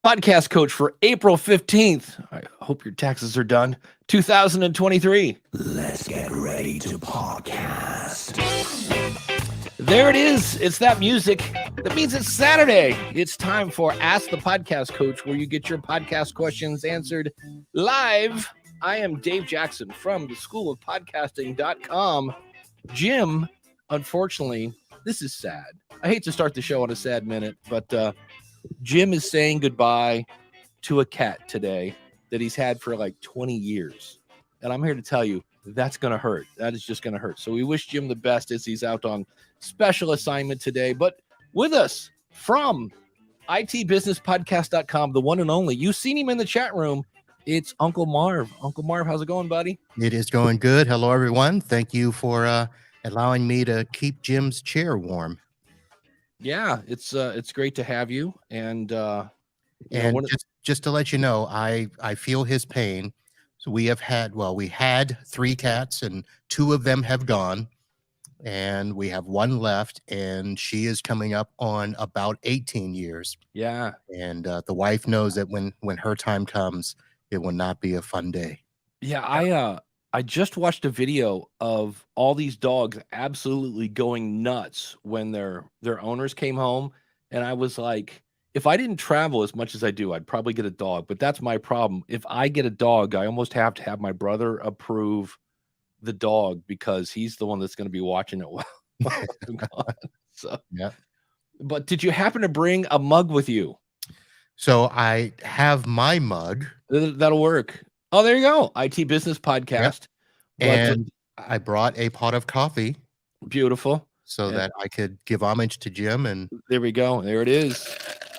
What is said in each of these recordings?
Podcast coach for April 15th. I hope your taxes are done. 2023. Let's get ready to podcast. There it is. It's that music. That means it's Saturday. It's time for Ask the Podcast Coach, where you get your podcast questions answered live. I am Dave Jackson from the School of Podcasting.com. Jim, unfortunately, this is sad. I hate to start the show on a sad minute, but Jim is saying goodbye to a cat today that he's had for like 20 years. And I'm here to tell you, that's going to hurt. That is just going to hurt. So we wish Jim the best as he's out on special assignment today. But with us from itbusinesspodcast.com, the one and only, you've seen him in the chat room. It's Uncle Marv. Uncle Marv, how's it going, buddy? It is going good. Hello, everyone. Thank you for allowing me to keep Jim's chair warm. Yeah, it's great to have you. And just to let you know, I feel his pain. So we had 3 cats and 2 of them have gone, and we have 1 left, and she is coming up on about 18 years. Yeah. And the wife knows that when her time comes, it will not be a fun day. Yeah, I just watched a video of all these dogs absolutely going nuts when their owners came home. And I was like, if I didn't travel as much as I do, I'd probably get a dog. But that's my problem. If I get a dog, I almost have to have my brother approve the dog because he's the one that's going to be watching it while I'm gone. So, yeah. But did you happen to bring a mug with you? So I have my mug. That'll work. Oh, there you go. IT Business Podcast. Yep. And I brought a pot of coffee. Beautiful. So that I could give homage to Jim. And there we go. There it is.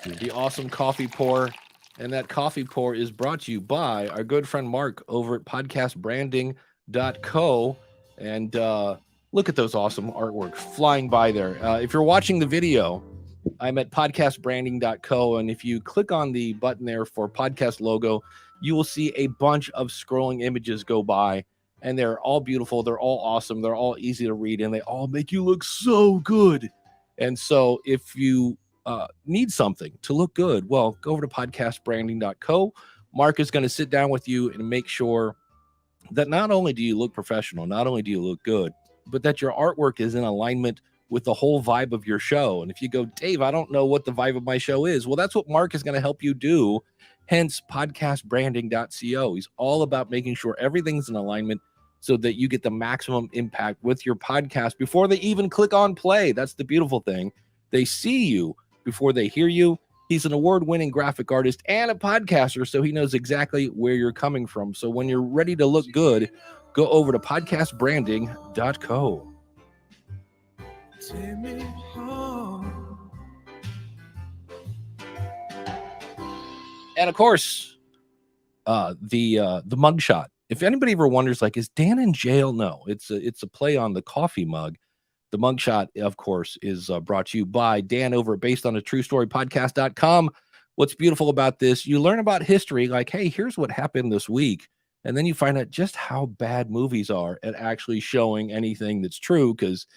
The awesome coffee pour. And that coffee pour is brought to you by our good friend Mark over at podcastbranding.co. And look at those awesome artwork flying by there. If you're watching the video, I'm at podcastbranding.co. And if you click on the button there for podcast logo, you will see a bunch of scrolling images go by, and they're all beautiful. They're all awesome. They're all easy to read, and they all make you look so good. And so if you need something to look good, well, go over to podcastbranding.co. Mark is going to sit down with you and make sure that not only do you look professional, not only do you look good, but that your artwork is in alignment with the whole vibe of your show. And if you go, Dave, I don't know what the vibe of my show is. Well, that's what Mark is going to help you do. Hence podcastbranding.co. He's all about making sure everything's in alignment so that you get the maximum impact with your podcast before they even click on play. That's the beautiful thing. They see you before they hear you. He's an award-winning graphic artist and a podcaster, so he knows exactly where you're coming from. So when you're ready to look good, go over to podcastbranding.co. Take me home. And of course, the mugshot. If anybody ever wonders, like, is Dan in jail? No, it's a play on the coffee mug. The mugshot, of course, is brought to you by Dan over at basedonatruestorypodcast.com. What's beautiful about this, you learn about history, like, hey, here's what happened this week. And then you find out just how bad movies are at actually showing anything that's true. Because,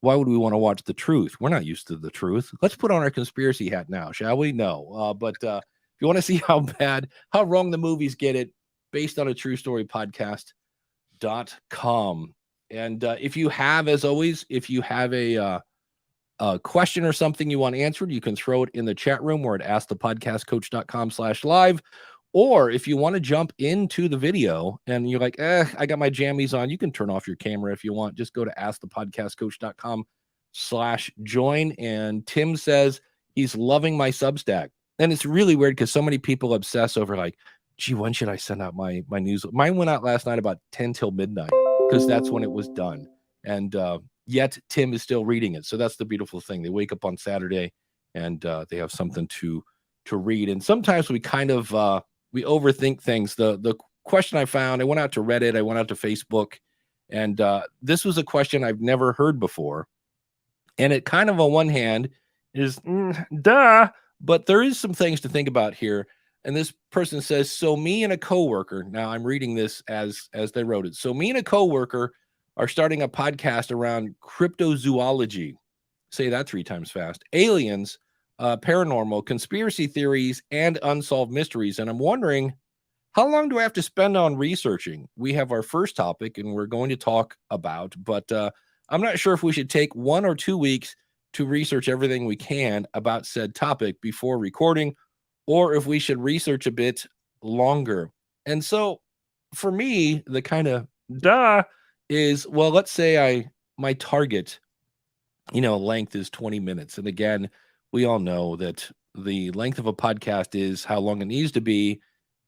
why would we want to watch the truth? We're not used to the truth. Let's put on our conspiracy hat now, shall we? No. But if you want to see how wrong the movies get it, based on a true story podcast.com. And if you have, as always, if you have a question or something you want answered, you can throw it in the chat room or at askthepodcastcoach.com/live. Or if you want to jump into the video and you're like, I got my jammies on, you can turn off your camera if you want. Just go to askthepodcastcoach.com/join. And Tim says he's loving my Substack. And it's really weird because so many people obsess over like, gee, when should I send out my news? Mine went out last night about 10 till midnight because that's when it was done. And yet Tim is still reading it. So that's the beautiful thing. They wake up on Saturday and they have something to read. And sometimes we kind of we overthink things. The question I found, I went out to Reddit, I went out to Facebook, and this was a question I've never heard before. And it kind of on one hand is duh, but there is some things to think about here. And this person says, so me and a coworker, now I'm reading this as they wrote it. So me and a coworker are starting a podcast around cryptozoology. Say that 3 times fast. Aliens, paranormal, conspiracy theories, and unsolved mysteries. And I'm wondering, how long do I have to spend on researching? We have our first topic, and we're going to talk about, but I'm not sure if we should take 1 or 2 weeks to research everything we can about said topic before recording, or if we should research a bit longer. And so for me, the kind of is, well, let's say my target, length is 20 minutes. And again, we all know that the length of a podcast is how long it needs to be,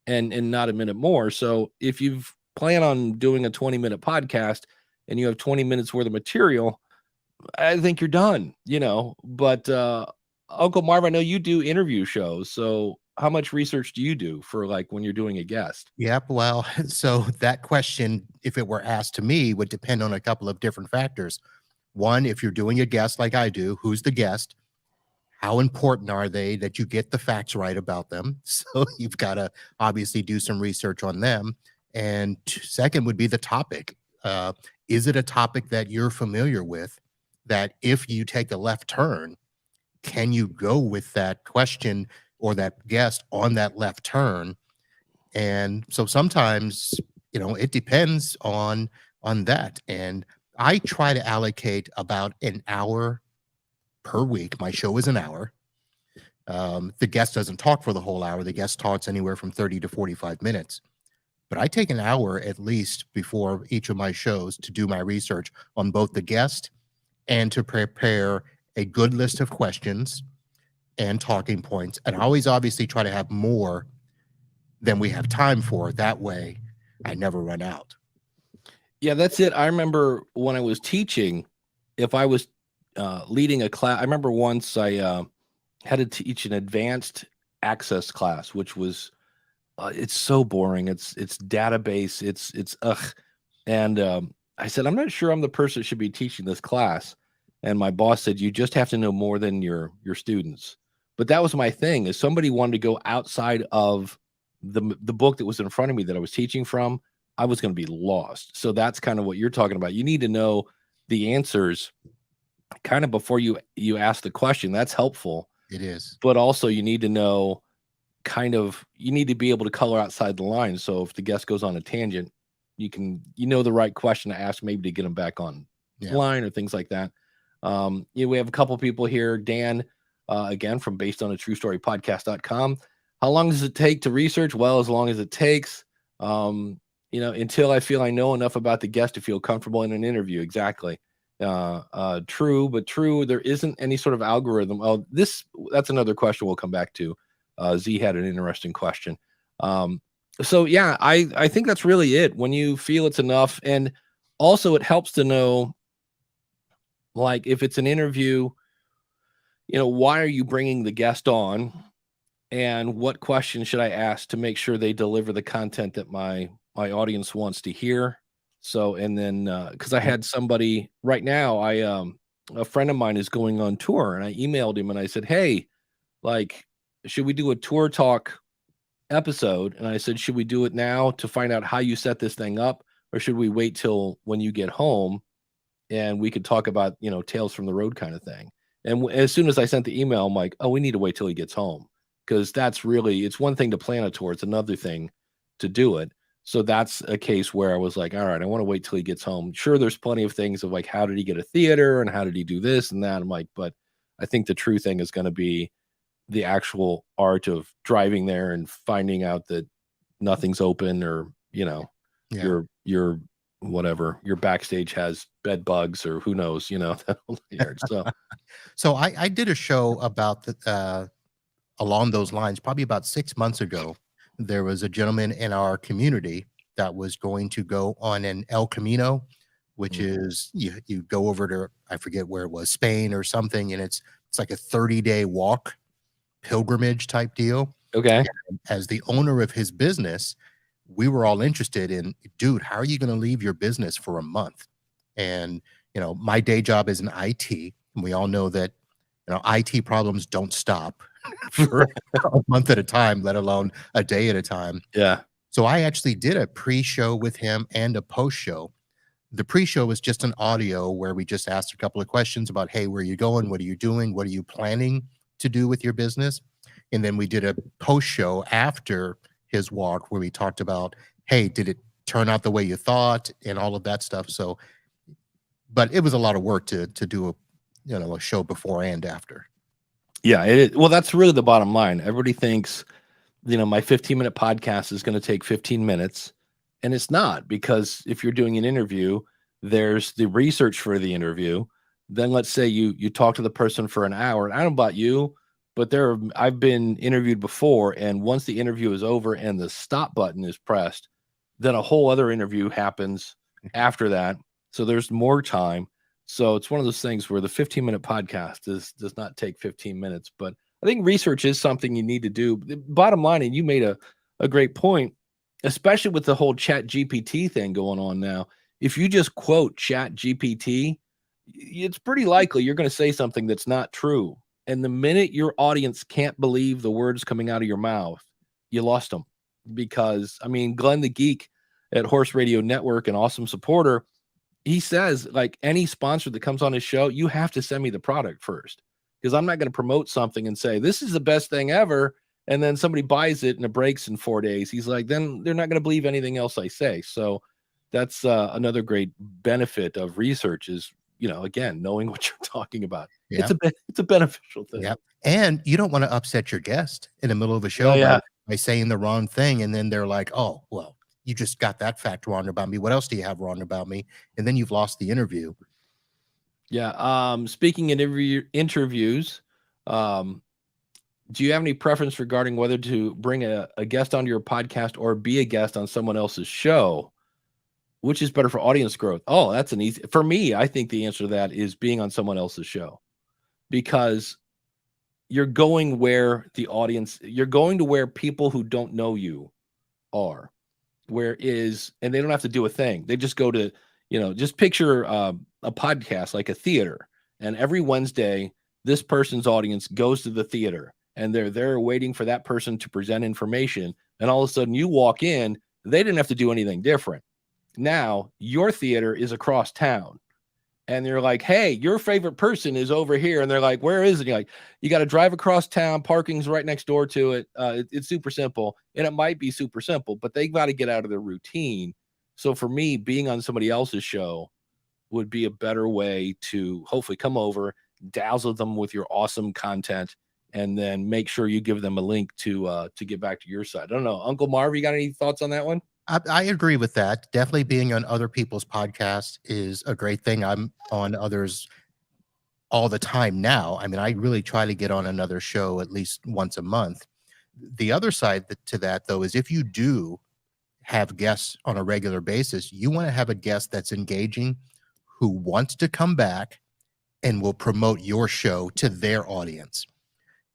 and not a minute more. So if you plan on doing a 20-minute podcast and you have 20 minutes worth of material, I think you're done, but Uncle Marv, I know you do interview shows. So how much research do you do for like when you're doing a guest? Yep. Well, so that question, if it were asked to me, would depend on a couple of different factors. One, if you're doing a guest like I do, who's the guest? How important are they that you get the facts right about them? So you've got to obviously do some research on them. And second would be the topic. Is it a topic that you're familiar with, that if you take a left turn, can you go with that question or that guest on that left turn? And so sometimes, it depends on that. And I try to allocate about an hour per week. My show is an hour. The guest doesn't talk for the whole hour. The guest talks anywhere from 30 to 45 minutes. But I take an hour at least before each of my shows to do my research on both the guest and to prepare a good list of questions and talking points. And I always obviously try to have more than we have time for. That way, I never run out. Yeah, that's it. I remember when I was teaching, if I was leading a class, I remember once I had to teach an advanced access class, which was it's so boring. It's database. It's ugh. And I said, I'm not sure I'm the person that should be teaching this class. And my boss said, you just have to know more than your students. But that was my thing. Is somebody wanted to go outside of the book that was in front of me that I was teaching from, I was going to be lost. So that's kind of what you're talking about. You need to know the answers kind of before you ask the question. That's helpful. It is. But also you need to know you need to be able to color outside the line. So if the guest goes on a tangent, you the right question to ask, maybe to get them back on line or things like that. We have a couple people here. Dan, again, from based on a true story podcast.com. How long does it take to research? Well, as long as it takes, until I feel I know enough about the guest to feel comfortable in an interview. Exactly. True. There isn't any sort of algorithm. Oh, that's another question we'll come back to. Z had an interesting question. So yeah, I think that's really it. When you feel it's enough, and also it helps to know, like if it's an interview, why are you bringing the guest on, and what question should I ask to make sure they deliver the content that my audience wants to hear. So, and then because I had somebody right now, a friend of mine is going on tour, and I emailed him and I said, hey, like, should we do a tour talk episode? And I said, should we do it now to find out how you set this thing up, or should we wait till when you get home and we could talk about, tales from the road kind of thing? And as soon as I sent the email, I'm like, oh, we need to wait till he gets home, because it's one thing to plan a tour. It's another thing to do it. So that's a case where I was like, all right, I want to wait till he gets home. Sure, there's plenty of things of like, how did he get a theater and how did he do this and that? I'm like, but I think the true thing is going to be the actual art of driving there and finding out that nothing's open, or, your whatever, your backstage has bed bugs, or who knows, So I did a show about along those lines, probably about 6 months ago. There was a gentleman in our community that was going to go on an El Camino, which is you go over to, I forget where it was, Spain or something, and it's like a 30-day walk pilgrimage type deal. Okay. And as the owner of his business, we were all interested in, dude, how are you going to leave your business for a month? And my day job is in IT, and we all know that IT problems don't stop for a month at a time, let alone a day at a time. Yeah. So I actually did a pre-show with him and a post-show. The pre-show was just an audio where we just asked a couple of questions about, hey, where are you going? What are you doing? What are you planning to do with your business. And then we did a post show after his walk where we talked about, hey, did it turn out the way you thought and all of that stuff. So, but it was a lot of work to do a show before and after. Yeah, well, that's really the bottom line. Everybody thinks, my 15-minute podcast is going to take 15 minutes, and it's not, because if you're doing an interview, there's the research for the interview. Then let's say you talk to the person for an hour. And I don't know about you, but I've been interviewed before, and once the interview is over and the stop button is pressed, then a whole other interview happens after that. So there's more time. So it's one of those things where the 15-minute podcast does not take 15 minutes. But I think research is something you need to do. The bottom line, and you made a great point, especially with the whole Chat GPT thing going on now. If you just quote Chat GPT, it's pretty likely you're going to say something that's not true. And the minute your audience can't believe the words coming out of your mouth, you lost them. Because, Glenn the Geek at Horse Radio Network, an awesome supporter, he says, like, any sponsor that comes on his show, you have to send me the product first, because I'm not going to promote something and say this is the best thing ever, and then somebody buys it and it breaks in 4 days. He's like, then they're not going to believe anything else I say. So that's another great benefit of research is, again, knowing what you're talking about. Yeah. It's a beneficial thing. Yeah, and you don't want to upset your guest in the middle of a show by saying the wrong thing, and then they're like, oh, well, you just got that fact wrong about me. What else do you have wrong about me? And then you've lost the interview. Yeah. Speaking of interviews, do you have any preference regarding whether to bring a guest onto your podcast or be a guest on someone else's show? Which is better for audience growth? Oh, that's for me, I think the answer to that is being on someone else's show, because you're going where you're going to where people who don't know you are. And they don't have to do a thing. They just go to, just picture a podcast like a theater. And every Wednesday, this person's audience goes to the theater, and they're there waiting for that person to present information. And all of a sudden you walk in, they didn't have to do anything different. Now your theater is across town, and they're like, hey, your favorite person is over here. And they're like, where is it? You're like, you got to drive across town. Parking's right next door to it. It's super simple. And it might be super simple, but they got to get out of their routine. So for me, being on somebody else's show would be a better way to hopefully come over, dazzle them with your awesome content, and then make sure you give them a link to get back to your side. I don't know. Uncle Marv, you got any thoughts on that one? I agree with that. Definitely being on other people's podcasts is a great thing. I'm on others all the time now. I really try to get on another show at least once a month. The other side to that, though, is if you do have guests on a regular basis, you want to have a guest that's engaging, who wants to come back and will promote your show to their audience.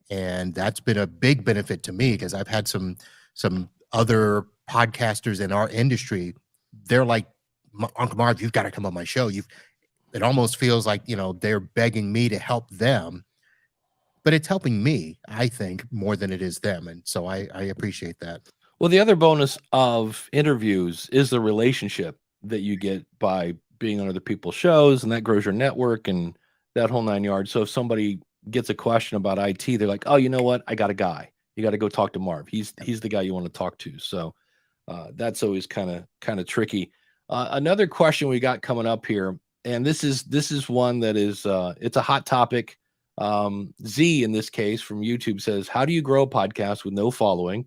And that's been a big benefit to me, because I've had some other podcasters in our industry. They're like, Uncle Marv, you've got to come on my show. It almost feels like, they're begging me to help them, but it's helping me, I think, more than it is them. And so I appreciate that. Well, the other bonus of interviews is the relationship that you get by being on other people's shows, and that grows your network and that whole 9 yards. So if somebody gets a question about IT, they're like, oh, you know what? I got a guy. You got to go talk to Marv. He's the guy you want to talk to. So that's always kind of tricky. Another question we got coming up here, and this is one that is it's a hot topic. Z in this case from YouTube says, how do you grow a podcast with no following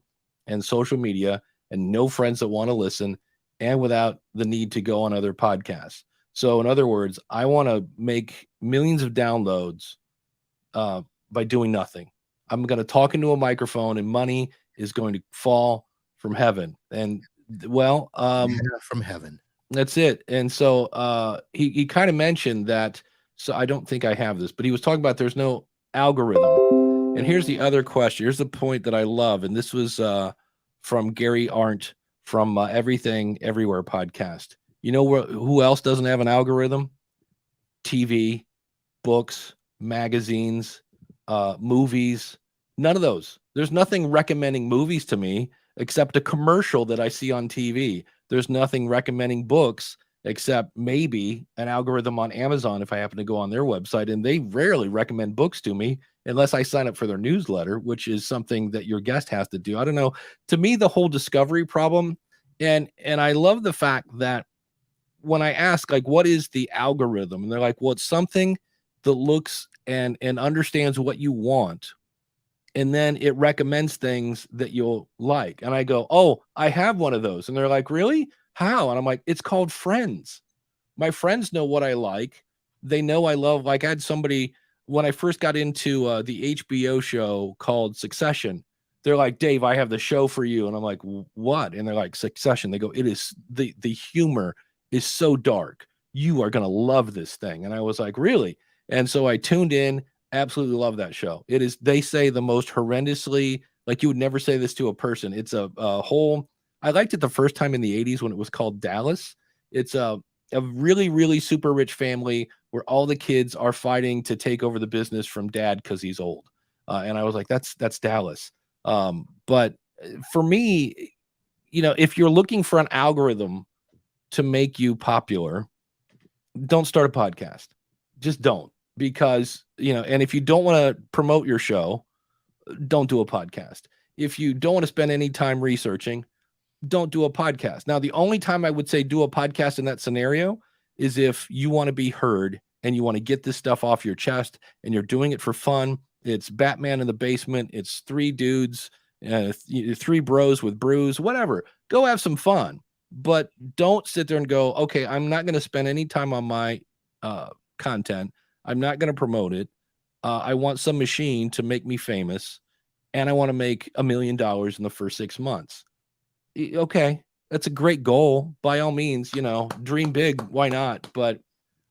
and social media and no friends that want to listen, and without the need to go on other podcasts? So in other words, I want to make millions of downloads by doing nothing. I'm going to talk into a microphone, and money is going to fall from heaven. And from heaven. That's it. And so he kind of mentioned that. So I don't think I have this, but he was talking about there's no algorithm. And here's the other question. Here's the point that I love. And this was from Gary Arndt from Everything Everywhere podcast. You know who else doesn't have an algorithm? TV, books, magazines, movies. None of those. There's nothing recommending movies to me except a commercial that I see on TV. There's nothing recommending books except maybe an algorithm on Amazon if I happen to go on their website, and they rarely recommend books to me. unless I sign up for their newsletter, which is something that your guest has to do. I don't know. To me, the whole discovery problem, and I love the fact that when I ask, like, what is the algorithm? And they're like, well, it's something that looks and understands what you want. And then it recommends things that you'll like. And I go, oh, I have one of those. And they're like, really? How? And I'm like, it's called Friends. My friends know what I like. They know I love, like, I had somebody when I first got into the HBO show called Succession. They're like, Dave, I have the show for you. And I'm like, what? And they're like, Succession. They go, it is the humor is so dark. You are going to love this thing. And I was like, really? And so I tuned in. Absolutely love that show. It is, they say, the most horrendously, like, you would never say this to a person. It's a whole, I liked it the first time in the 80s when it was called Dallas. It's a really, really super rich family where all the kids are fighting to take over the business from dad because he's old. And I was like, that's Dallas. But for me, if you're looking for an algorithm to make you popular, don't start a podcast. Just don't. Because, and if you don't want to promote your show, don't do a podcast. If you don't want to spend any time researching, don't do a podcast. Now, the only time I would say do a podcast in that scenario is if you want to be heard and you want to get this stuff off your chest and you're doing it for fun. It's Batman in the basement. It's three dudes, three bros with brews, whatever. Go have some fun, but don't sit there and go, okay, I'm not going to spend any time on my content. I'm not going to promote it. I want some machine to make me famous, and I want to make $1 million in the first 6 months. Okay, that's a great goal. By all means, dream big. Why not? But,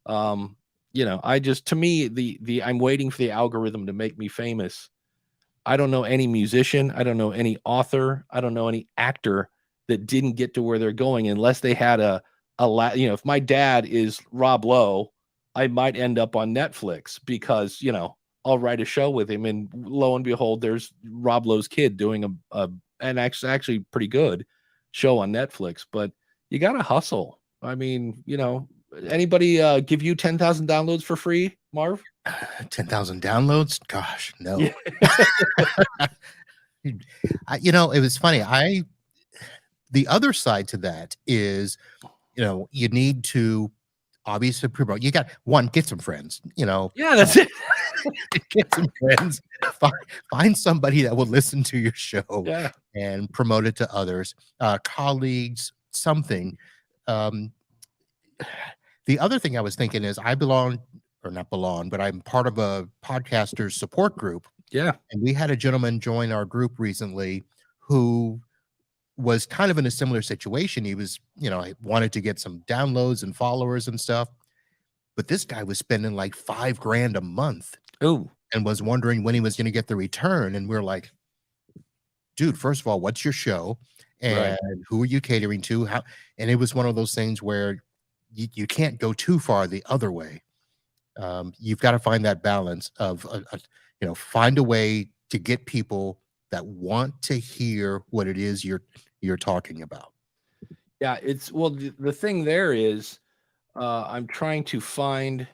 I just, to me, the I'm waiting for the algorithm to make me famous. I don't know any musician. I don't know any author. I don't know any actor that didn't get to where they're going unless they had if my dad is Rob Lowe, I might end up on Netflix because, I'll write a show with him, and lo and behold, there's Rob Lowe's kid doing an actually pretty good show on Netflix. But you got to hustle. I mean, anybody give you 10,000 downloads for free, Marv? 10,000 downloads? Gosh, no. Yeah. It was funny. The other side to that is, you need to obviously promote. You got get some friends, Yeah, that's it. Get some friends. Find somebody that will listen to your show and promote it to others, colleagues, something. The other thing I was thinking is I belong, or not belong, but I'm part of a podcasters support group. Yeah. And we had a gentleman join our group recently who was kind of in a similar situation. He was, wanted to get some downloads and followers and stuff, but this guy was spending like $5,000 a month. Oh, and was wondering when he was going to get the return. And we're like, dude, first of all, what's your show? And who are you catering to? How? And it was one of those things where you can't go too far the other way. You've got to find that balance of, find a way to get people that want to hear what it is you're talking about. Yeah, it's, well, the thing there is, I'm trying to find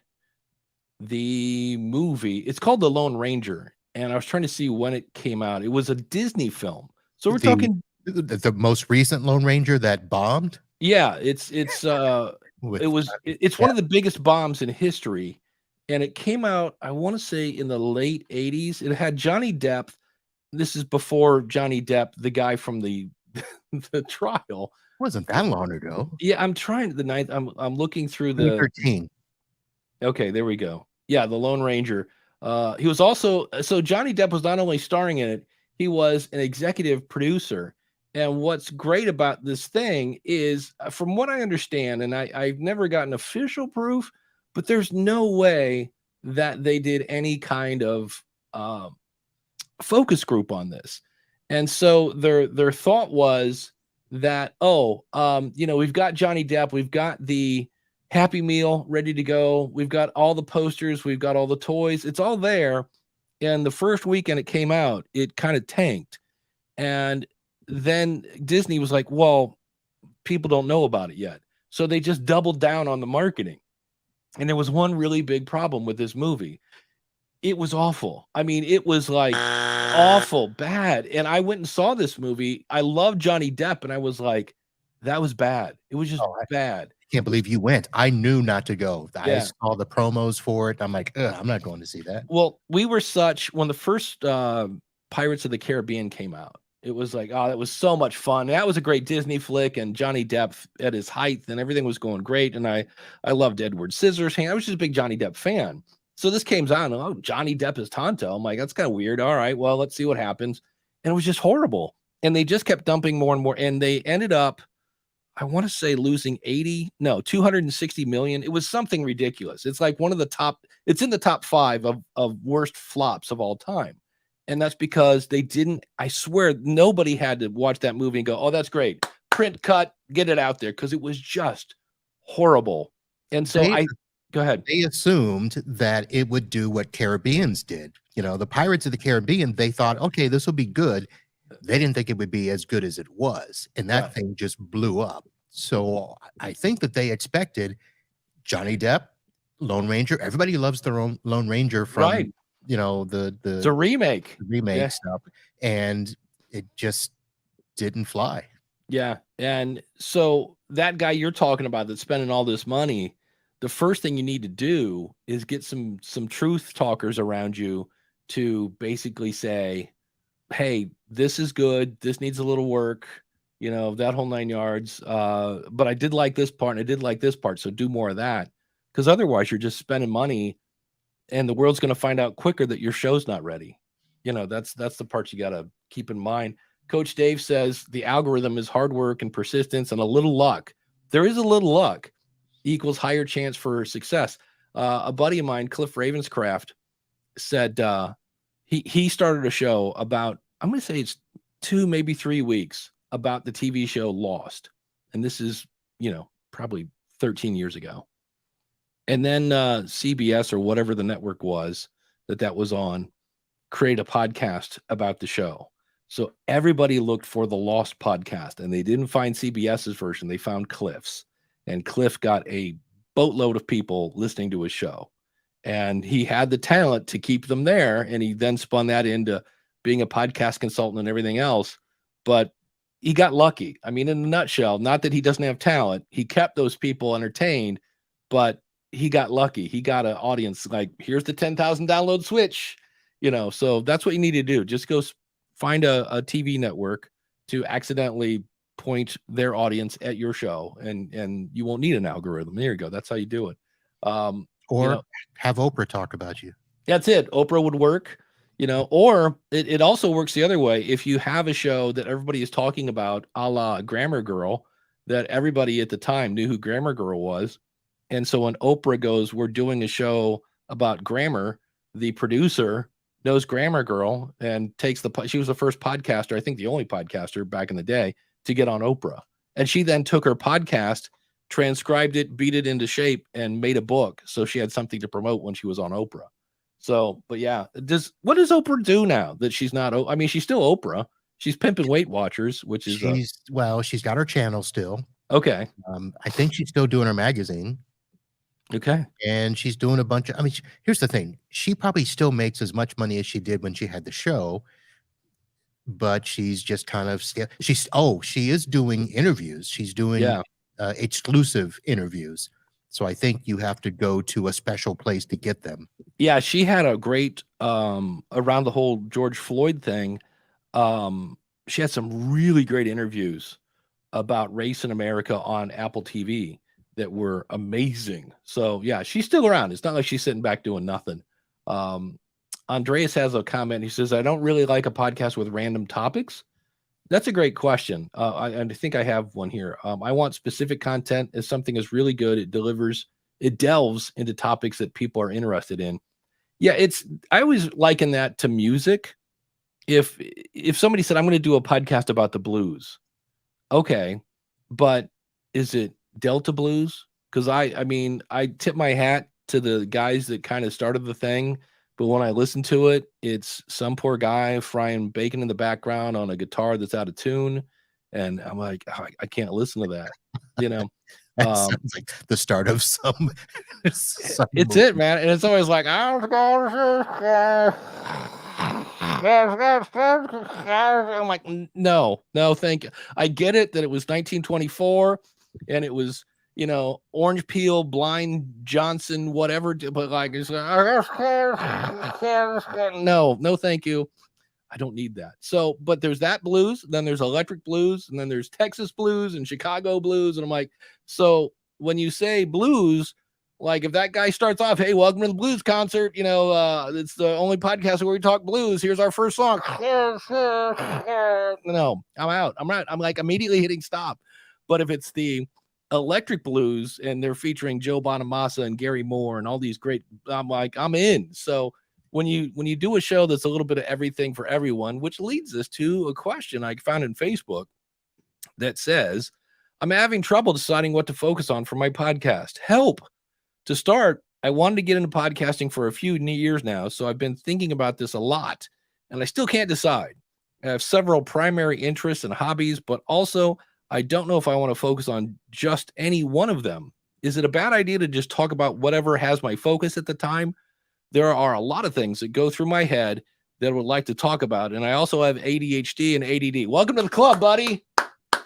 the movie. It's called The Lone Ranger, and I was trying to see when it came out. It was a Disney film. So we're talking the most recent Lone Ranger that bombed. Yeah, it's one of the biggest bombs in history, and it came out, I want to say, in the late 80s. It had Johnny Depp. This is before Johnny Depp, the guy from the trial. Wasn't that long ago. Yeah, I'm trying the ninth. I'm looking through the 2013. Okay, there we go. Yeah, The Lone Ranger. He was also, so Johnny Depp was not only starring in it, he was an executive producer. And what's great about this thing is, from what I understand, and I've never gotten official proof, but there's no way that they did any kind of focus group on this. And so their thought was that, we've got Johnny Depp, we've got the Happy Meal ready to go, we've got all the posters, we've got all the toys, it's all there. And the first weekend it came out, it kind of tanked. And then Disney was like, well, people don't know about it yet. So they just doubled down on the marketing. And there was one really big problem with this movie. It was awful. I mean, it was like awful, bad. And I went and saw this movie. I love Johnny Depp, and I was like, that was bad. It was just Oh, I bad. can't believe you went. I knew not to go. I Yeah. saw the promos for it. I'm like, ugh, I'm not going to see that. Well, we were such when the first Pirates of the Caribbean came out. It was like, oh, that was so much fun. That was a great Disney flick, and Johnny Depp at his height, and everything was going great. And I loved Edward Scissorhands. I was just a big Johnny Depp fan. So this came on. Oh, Johnny Depp is Tonto. I'm like, that's kind of weird. All right, well, let's see what happens. And it was just horrible. And they just kept dumping more and more. And they ended up, I want to say, losing 260 million. It was something ridiculous. It's like one of the top, it's in the top 5 of worst flops of all time. And that's because they didn't, I swear, nobody had to watch that movie and go, oh, that's great. Print cut, get it out there, because it was just horrible. And so go ahead. They assumed that it would do what Caribbeans did. You know, the Pirates of the Caribbean, they thought, okay, this will be good. They didn't think it would be as good as it was. And that thing just blew up. So I think that they expected Johnny Depp, Lone Ranger. Everybody loves their own Lone Ranger from, you know, it's a remake. Stuff. And it just didn't fly. Yeah. And so that guy you're talking about that's spending all this money, the first thing you need to do is get some truth talkers around you to basically say, hey, this is good. This needs a little work, you know, that whole 9 yards. But I did like this part and I did like this part. So do more of that. Because otherwise you're just spending money and the world's going to find out quicker that your show's not ready. You know, that's the part you got to keep in mind. Coach Dave says the algorithm is hard work and persistence and a little luck. There is a little luck equals higher chance for success. A buddy of mine, Cliff Ravenscraft, said he started a show about, I'm going to say it's 2, maybe 3 weeks, about the TV show Lost. And this is, you know, probably 13 years ago. And then CBS or whatever the network was that was on create a podcast about the show. So everybody looked for the Lost podcast and they didn't find CBS's version. They found Cliff's, and Cliff got a boatload of people listening to his show, and he had the talent to keep them there. And he then spun that into being a podcast consultant and everything else. But he got lucky. I mean, in a nutshell, not that he doesn't have talent. He kept those people entertained, but he got lucky. He got an audience like, here's the 10,000 download switch, you know. So that's what you need to do. Just go find a TV network to accidentally point their audience at your show, and you won't need an algorithm. There you go. That's how you do it. Or you know, have Oprah talk about you. That's it. Oprah would work, you know, or it also works the other way. If you have a show that everybody is talking about, a la Grammar Girl, that everybody at the time knew who Grammar Girl was. And so when Oprah goes, we're doing a show about grammar, the producer knows Grammar Girl and takes she was the first podcaster, I think the only podcaster back in the day, to get on Oprah. And she then took her podcast, transcribed it, beat it into shape, and made a book. So she had something to promote when she was on Oprah. So, but yeah, what does Oprah do now that she's not? I mean, she's still Oprah. She's pimping Weight Watchers, which is she's got her channel still. Okay. I think she's still doing her magazine. Okay. And she's doing a bunch of, I mean, here's the thing. She probably still makes as much money as she did when she had the show, but she's just kind of still, she is doing interviews. She's doing exclusive interviews. So I think you have to go to a special place to get them. Yeah. She had a great, around the whole George Floyd thing. She had some really great interviews about race in America on Apple TV that were amazing. So yeah, she's still around. It's not like she's sitting back doing nothing. Andreas has a comment. He says, I don't really like a podcast with random topics. That's a great question. I think I have one here. I want specific content. If something is really good, it delves into topics that people are interested in. Yeah, I always liken that to music. If somebody said, I'm going to do a podcast about the blues. Okay, but is it Delta blues? Because I mean, I tip my hat to the guys that kind of started the thing, but when I listen to it, it's some poor guy frying bacon in the background on a guitar that's out of tune, and I'm like, oh, I can't listen to that. you know. That sounds like the start of some It's it, man. And it's always like, I'm like, no, thank you. I get it that it was 1924 and it was, Orange Peel, Blind Johnson, whatever, but like, it's no, thank you. I don't need that. So, but there's that blues, then there's electric blues, and then there's Texas blues and Chicago blues. And I'm like, so when you say blues, like if that guy starts off, hey, welcome to the blues concert, it's the only podcast where we talk blues. Here's our first song. No, I'm out. I'm like immediately hitting stop. But if it's the electric blues and they're featuring Joe Bonamassa and Gary Moore and all these great, I'm like, I'm in. So when you do a show that's a little bit of everything for everyone, which leads us to a question I found in Facebook that says, I'm having trouble deciding what to focus on for my podcast. Help. To start, I wanted to get into podcasting for a few years now, so I've been thinking about this a lot, and I still can't decide. I have several primary interests and hobbies, but also I don't know if I want to focus on just any one of them. Is it a bad idea to just talk about whatever has my focus at the time? There are a lot of things that go through my head that I would like to talk about. And I also have ADHD and ADD. Welcome to the club, buddy.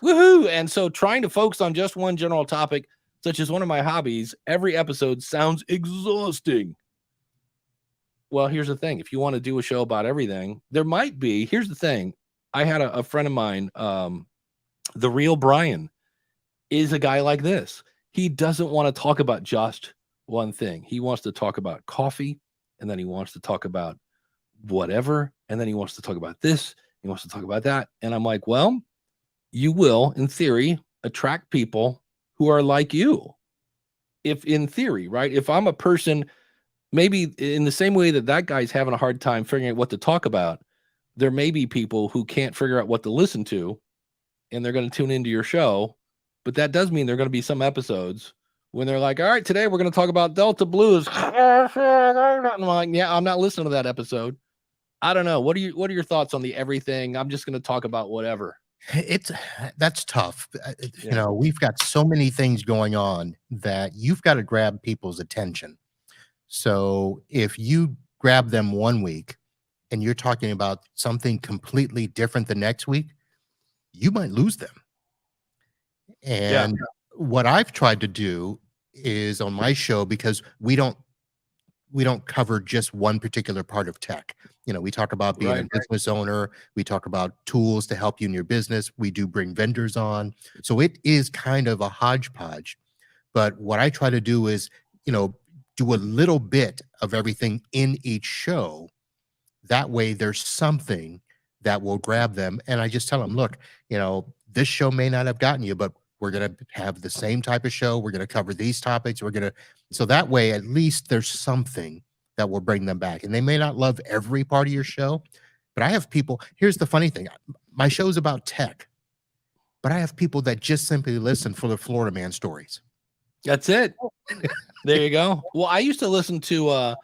Woohoo. And so trying to focus on just one general topic, such as one of my hobbies, every episode sounds exhausting. Well, here's the thing. If you want to do a show about everything, there might be. Here's the thing. I had a friend of mine, the real Brian, is a guy like this. He doesn't want to talk about just one thing. He wants to talk about coffee. And then he wants to talk about whatever. And then he wants to talk about this. He wants to talk about that. And I'm like, well, you will, in theory, attract people who are like you. If in theory, right? If I'm a person, maybe in the same way that guy's having a hard time figuring out what to talk about, there may be people who can't figure out what to listen to, and they're going to tune into your show. But that does mean there are going to be some episodes when they're like, all right, today we're going to talk about Delta Blues. I'm like, yeah, I'm not listening to that episode. I don't know. What are your thoughts on the everything? I'm just going to talk about whatever. That's tough. We've got so many things going on that you've got to grab people's attention. So if you grab them one week and you're talking about something completely different the next week, you might lose them. And what I've tried to do is on my show, because we don't cover just one particular part of tech. We talk about being a business owner. We talk about tools to help you in your business. We do bring vendors on. So it is kind of a hodgepodge. But what I try to do is, do a little bit of everything in each show. That way there's something that will grab them. And I just tell them, look, this show may not have gotten you, but we're going to have the same type of show. We're going to cover these topics. So that way, at least there's something that will bring them back. And they may not love every part of your show, but I have people. Here's the funny thing. My show's about tech, but I have people that just simply listen for the Florida man stories. That's it. There you go. Well, I used to listen to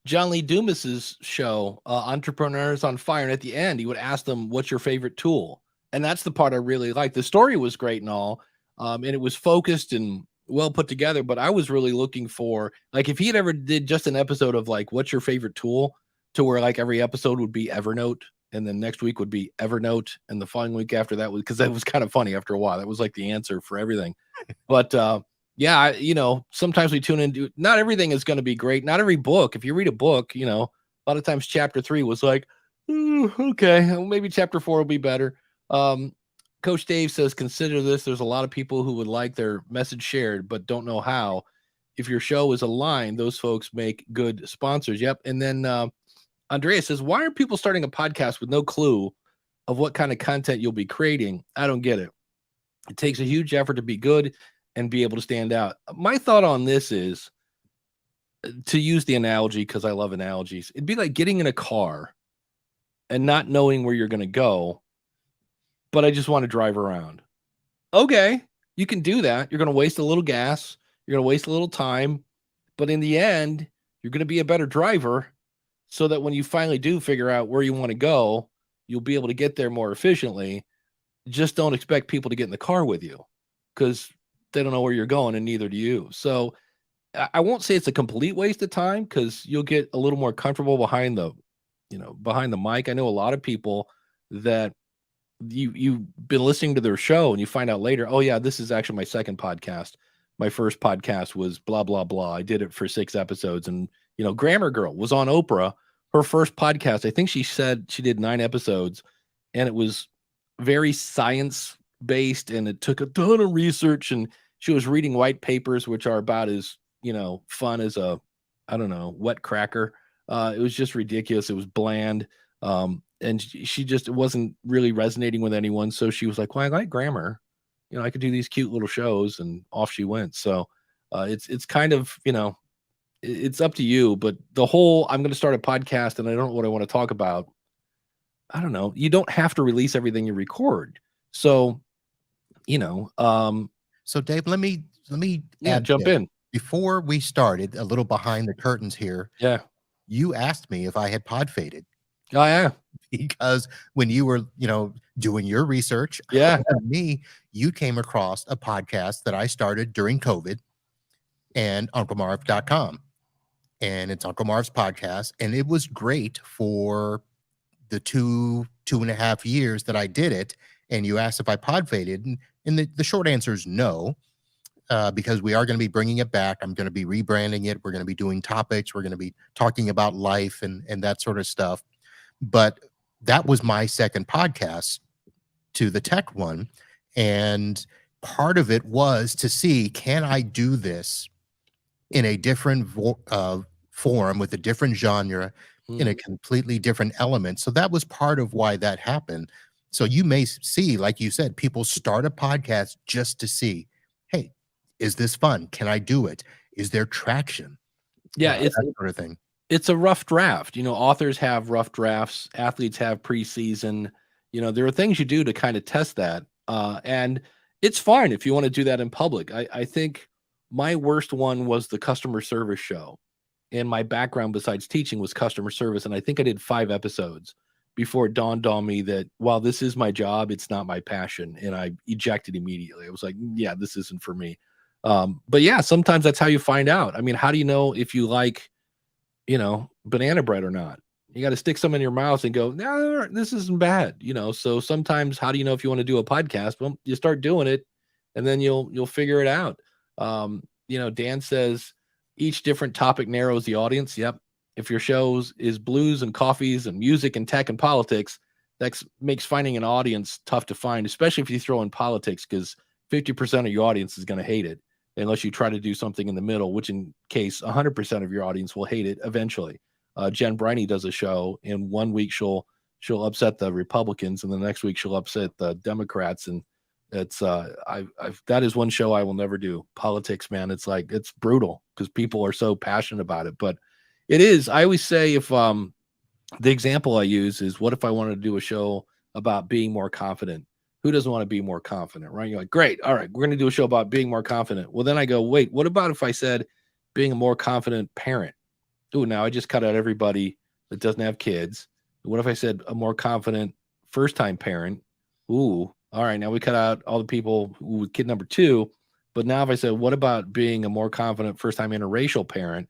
John Lee Dumas's show, Entrepreneurs on Fire. And at the end, he would ask them, what's your favorite tool? And that's the part I really liked. The story was great and all. And it was focused and well put together, but I was really looking for, like, if he had ever did just an episode of like, what's your favorite tool, to where like every episode would be Evernote, and then next week would be Evernote, and the following week after that was, because that was kind of funny after a while. That was like the answer for everything. But sometimes we tune into, not everything is going to be great. Not every book. If you read a book, a lot of times chapter 3 was like, okay, well, maybe chapter 4 will be better. Coach Dave says, consider this. There's a lot of people who would like their message shared, but don't know how. If your show is aligned, those folks make good sponsors. Yep. And then Andrea says, why are people starting a podcast with no clue of what kind of content you'll be creating? I don't get it. It takes a huge effort to be good and be able to stand out. My thought on this is, to use the analogy, because I love analogies, it'd be like getting in a car and not knowing where you're going to go, but I just want to drive around. Okay, you can do that. You're going to waste a little gas. You're going to waste a little time. But in the end, you're going to be a better driver, so that when you finally do figure out where you want to go, you'll be able to get there more efficiently. Just don't expect people to get in the car with you, because they don't know where you're going, and neither do you. So I won't say it's a complete waste of time, because you'll get a little more comfortable behind the, behind the mic. I know a lot of people that you've been listening to their show and you find out later, oh yeah, this is actually my second podcast. My first podcast was blah, blah, blah. I did it for 6 episodes. And, Grammar Girl was on Oprah. Her first podcast, I think she said she did 9 episodes, and it was very science based, and it took a ton of research, and she was reading white papers, which are about as, fun as a, I don't know, wet cracker. It was just ridiculous. It was bland. And she just, it wasn't really resonating with anyone. So she was like, well, I like grammar. I could do these cute little shows, and off she went. So it's kind of, it's up to you. But the whole, I'm going to start a podcast and I don't know what I want to talk about. I don't know. You don't have to release everything you record. So, so Dave, let me jump in. Before we started, a little behind the curtains here. Yeah. You asked me if I had pod faded. Oh yeah. Because when you were, doing your research, you came across a podcast that I started during COVID, and UncleMarv.com. And it's Uncle Marv's podcast. And it was great for the 2.5 years that I did it. And you asked if I pod faded. And the short answer is no, because we are going to be bringing it back. I'm going to be rebranding it. We're going to be doing topics. We're going to be talking about life and that sort of stuff. But that was my second podcast to the tech one. And part of it was to see, can I do this in a different form with a different genre, in a completely different element? So that was part of why that happened. So you may see, like you said, people start a podcast just to see, hey, is this fun? Can I do it? Is there traction? Yeah, it's that sort of thing. It's a rough draft. Authors have rough drafts. Athletes have preseason. There are things you do to kind of test that. And it's fine if you want to do that in public. I think my worst one was the customer service show. And my background besides teaching was customer service. And I think I did 5 episodes before it dawned on me that while this is my job, it's not my passion. And I ejected immediately. I was like, yeah, this isn't for me. But yeah, sometimes that's how you find out. I mean, how do you know if you like, banana bread or not? You got to stick some in your mouth and go, no, this isn't bad. So sometimes, how do you know if you want to do a podcast? Well, you start doing it, and then you'll figure it out. Dan says each different topic narrows the audience. Yep. If your shows is blues and coffees and music and tech and politics, that makes finding an audience tough to find, especially if you throw in politics, because 50% of your audience is going to hate it unless you try to do something in the middle, which in case 100% of your audience will hate it eventually. Jen Briney does a show, and 1 week she'll upset the Republicans, and the next week she'll upset the Democrats. And it's that is one show I will never do. Politics, man. It's like, it's brutal because people are so passionate about it. But it is. I always say, if the example I use is, what if I wanted to do a show about being more confident? Who doesn't want to be more confident, right? You're like, great. All right, we're going to do a show about being more confident. Well, then I go, wait, what about if I said being a more confident parent? Ooh, now I just cut out everybody that doesn't have kids. What if I said a more confident first-time parent? Ooh, all right, now we cut out all the people with kid number 2. But now if I said, what about being a more confident first-time interracial parent?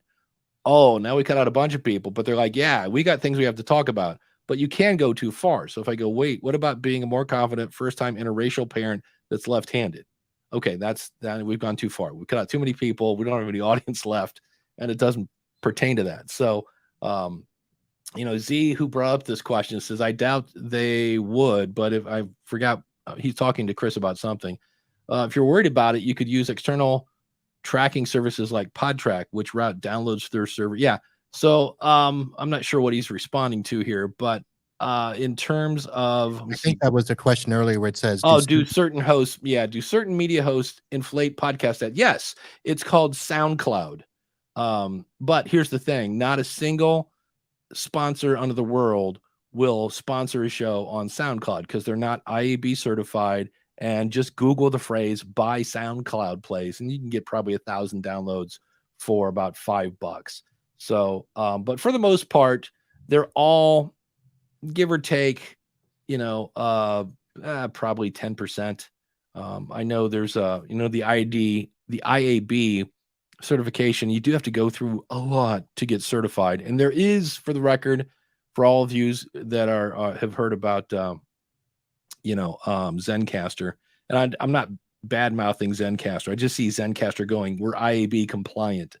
Oh, now we cut out a bunch of people, but they're like, yeah, we got things we have to talk about. But you can go too far. So if I go, wait, what about being a more confident first-time interracial parent that's left-handed? Okay, that we've gone too far. We cut out too many people. We don't have any audience left, and it doesn't pertain to that. So, Z, who brought up this question, says, I doubt they would, but if I forgot, he's talking to Chris about something. If you're worried about it, you could use external tracking services like Podtrack, which route downloads to their server. Yeah. So I'm not sure what he's responding to here, but in terms of, I think that was the question earlier where it says, do certain media hosts inflate podcast ad? Yes, it's called SoundCloud. But here's the thing, not a single sponsor under the world will sponsor a show on SoundCloud because they're not IAB certified. And just Google the phrase "buy SoundCloud plays," and you can get probably 1,000 downloads for about $5. So, but for the most part, they're all, give or take, probably 10%. I know there's the IAB certification. You do have to go through a lot to get certified, and there is, for the record, for all of you that have heard about Zencaster, and I'm not bad mouthing Zencaster. I just see Zencaster going, we're IAB compliant.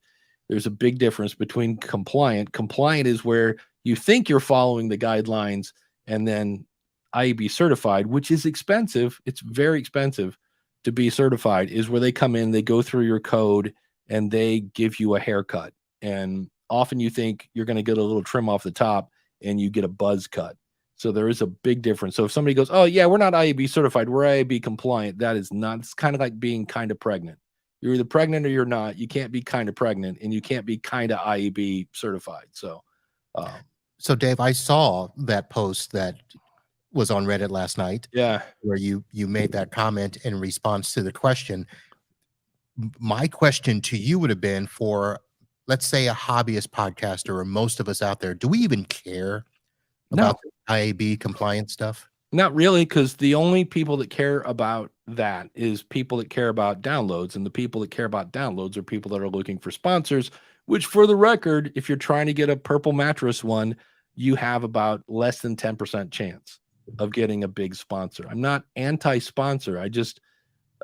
There's a big difference between compliant. Compliant is where you think you're following the guidelines, and then IAB certified, which is expensive. It's very expensive to be certified, is where they come in, they go through your code, and they give you a haircut. And often you think you're going to get a little trim off the top, and you get a buzz cut. So there is a big difference. So if somebody goes, oh yeah, we're not IAB certified, we're IAB compliant, that is not. It's kind of like being kind of pregnant. You're either pregnant or you're not. You can't be kind of pregnant, and you can't be kind of IAB certified. So Dave, I saw that post that was on Reddit last night. Yeah, where you made that comment in response to the question. My question to you would have been, for, let's say, a hobbyist podcaster, or most of us out there, do we even care about the IAB compliance stuff? Not really, because the only people that care about that is people that care about downloads, and the people that care about downloads are people that are looking for sponsors, which, for the record, if you're trying to get a purple mattress one, you have about less than 10% chance of getting a big sponsor. I'm not anti-sponsor. I just,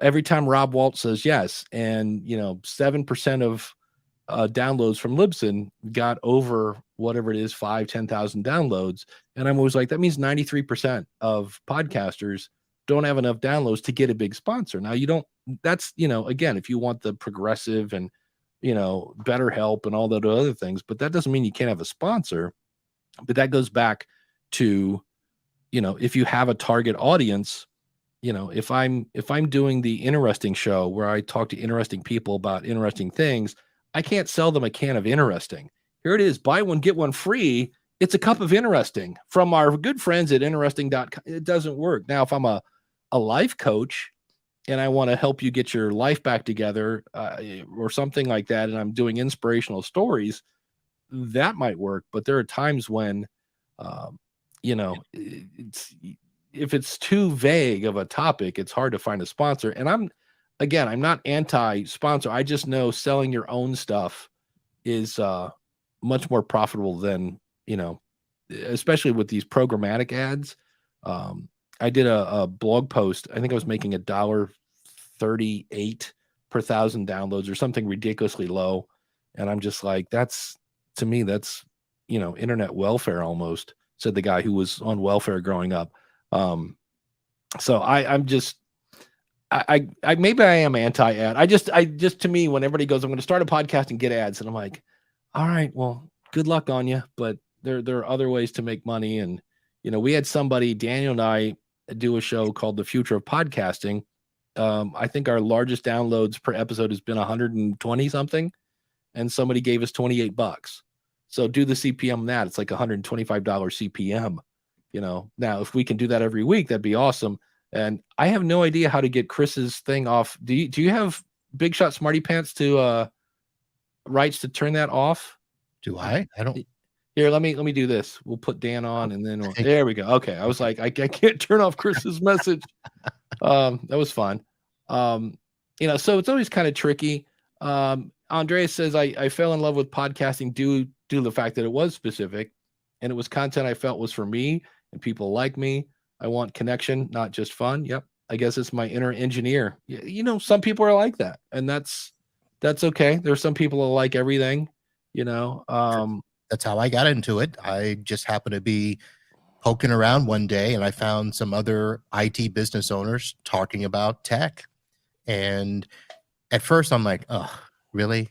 every time Rob Walt says yes, and 7% of downloads from Libsyn got over whatever it is, 5,000-10,000 downloads, and I'm always like, that means 93% of podcasters don't have enough downloads to get a big sponsor. Now, you don't, that's, again, if you want the progressive and better help and all that other things, but that doesn't mean you can't have a sponsor. But that goes back to, if you have a target audience, if I'm doing the interesting show where I talk to interesting people about interesting things, I can't sell them a can of interesting. Here it is, buy one, get one free. It's a cup of interesting from our good friends at interesting.com. It doesn't work. Now, if I'm a life coach and I want to help you get your life back together or something like that, and I'm doing inspirational stories, that might work. But there are times when, if it's too vague of a topic, it's hard to find a sponsor. And I'm not anti-sponsor. I just know selling your own stuff is much more profitable than, especially with these programmatic ads. I did a blog post. I think I was making $1.38 per 1,000 downloads or something ridiculously low. And I'm just like, to me, that's, internet welfare almost, said the guy who was on welfare growing up. So I'm just, I maybe I am anti-ad. I just, to me, when everybody goes, I'm going to start a podcast and get ads. And I'm like, all right, well, good luck on you. But there are other ways to make money. And, we had somebody, Daniel and I, do a show called The Future of Podcasting. I think our largest downloads per episode has been 120 something. And somebody gave us $28. So do the CPM on that. It's like $125 CPM, Now, if we can do that every week, that'd be awesome. And I have no idea how to get Chris's thing off. Do you have Big Shot Smarty Pants to rights to turn that off? Do I? I don't. Here, let me do this. We'll put Dan on, and then there we go. Okay, I was like, I can't turn off Chris's message. That was fun. So it's always kind of tricky. Andrea says I fell in love with podcasting due to the fact that it was specific, and it was content I felt was for me and people like me. I want connection, not just fun. Yep. I guess it's my inner engineer. Some people are like that, and that's okay. There's some people that like everything, That's how I got into it. I just happened to be poking around one day, and I found some other IT business owners talking about tech. And at first I'm like, oh, really?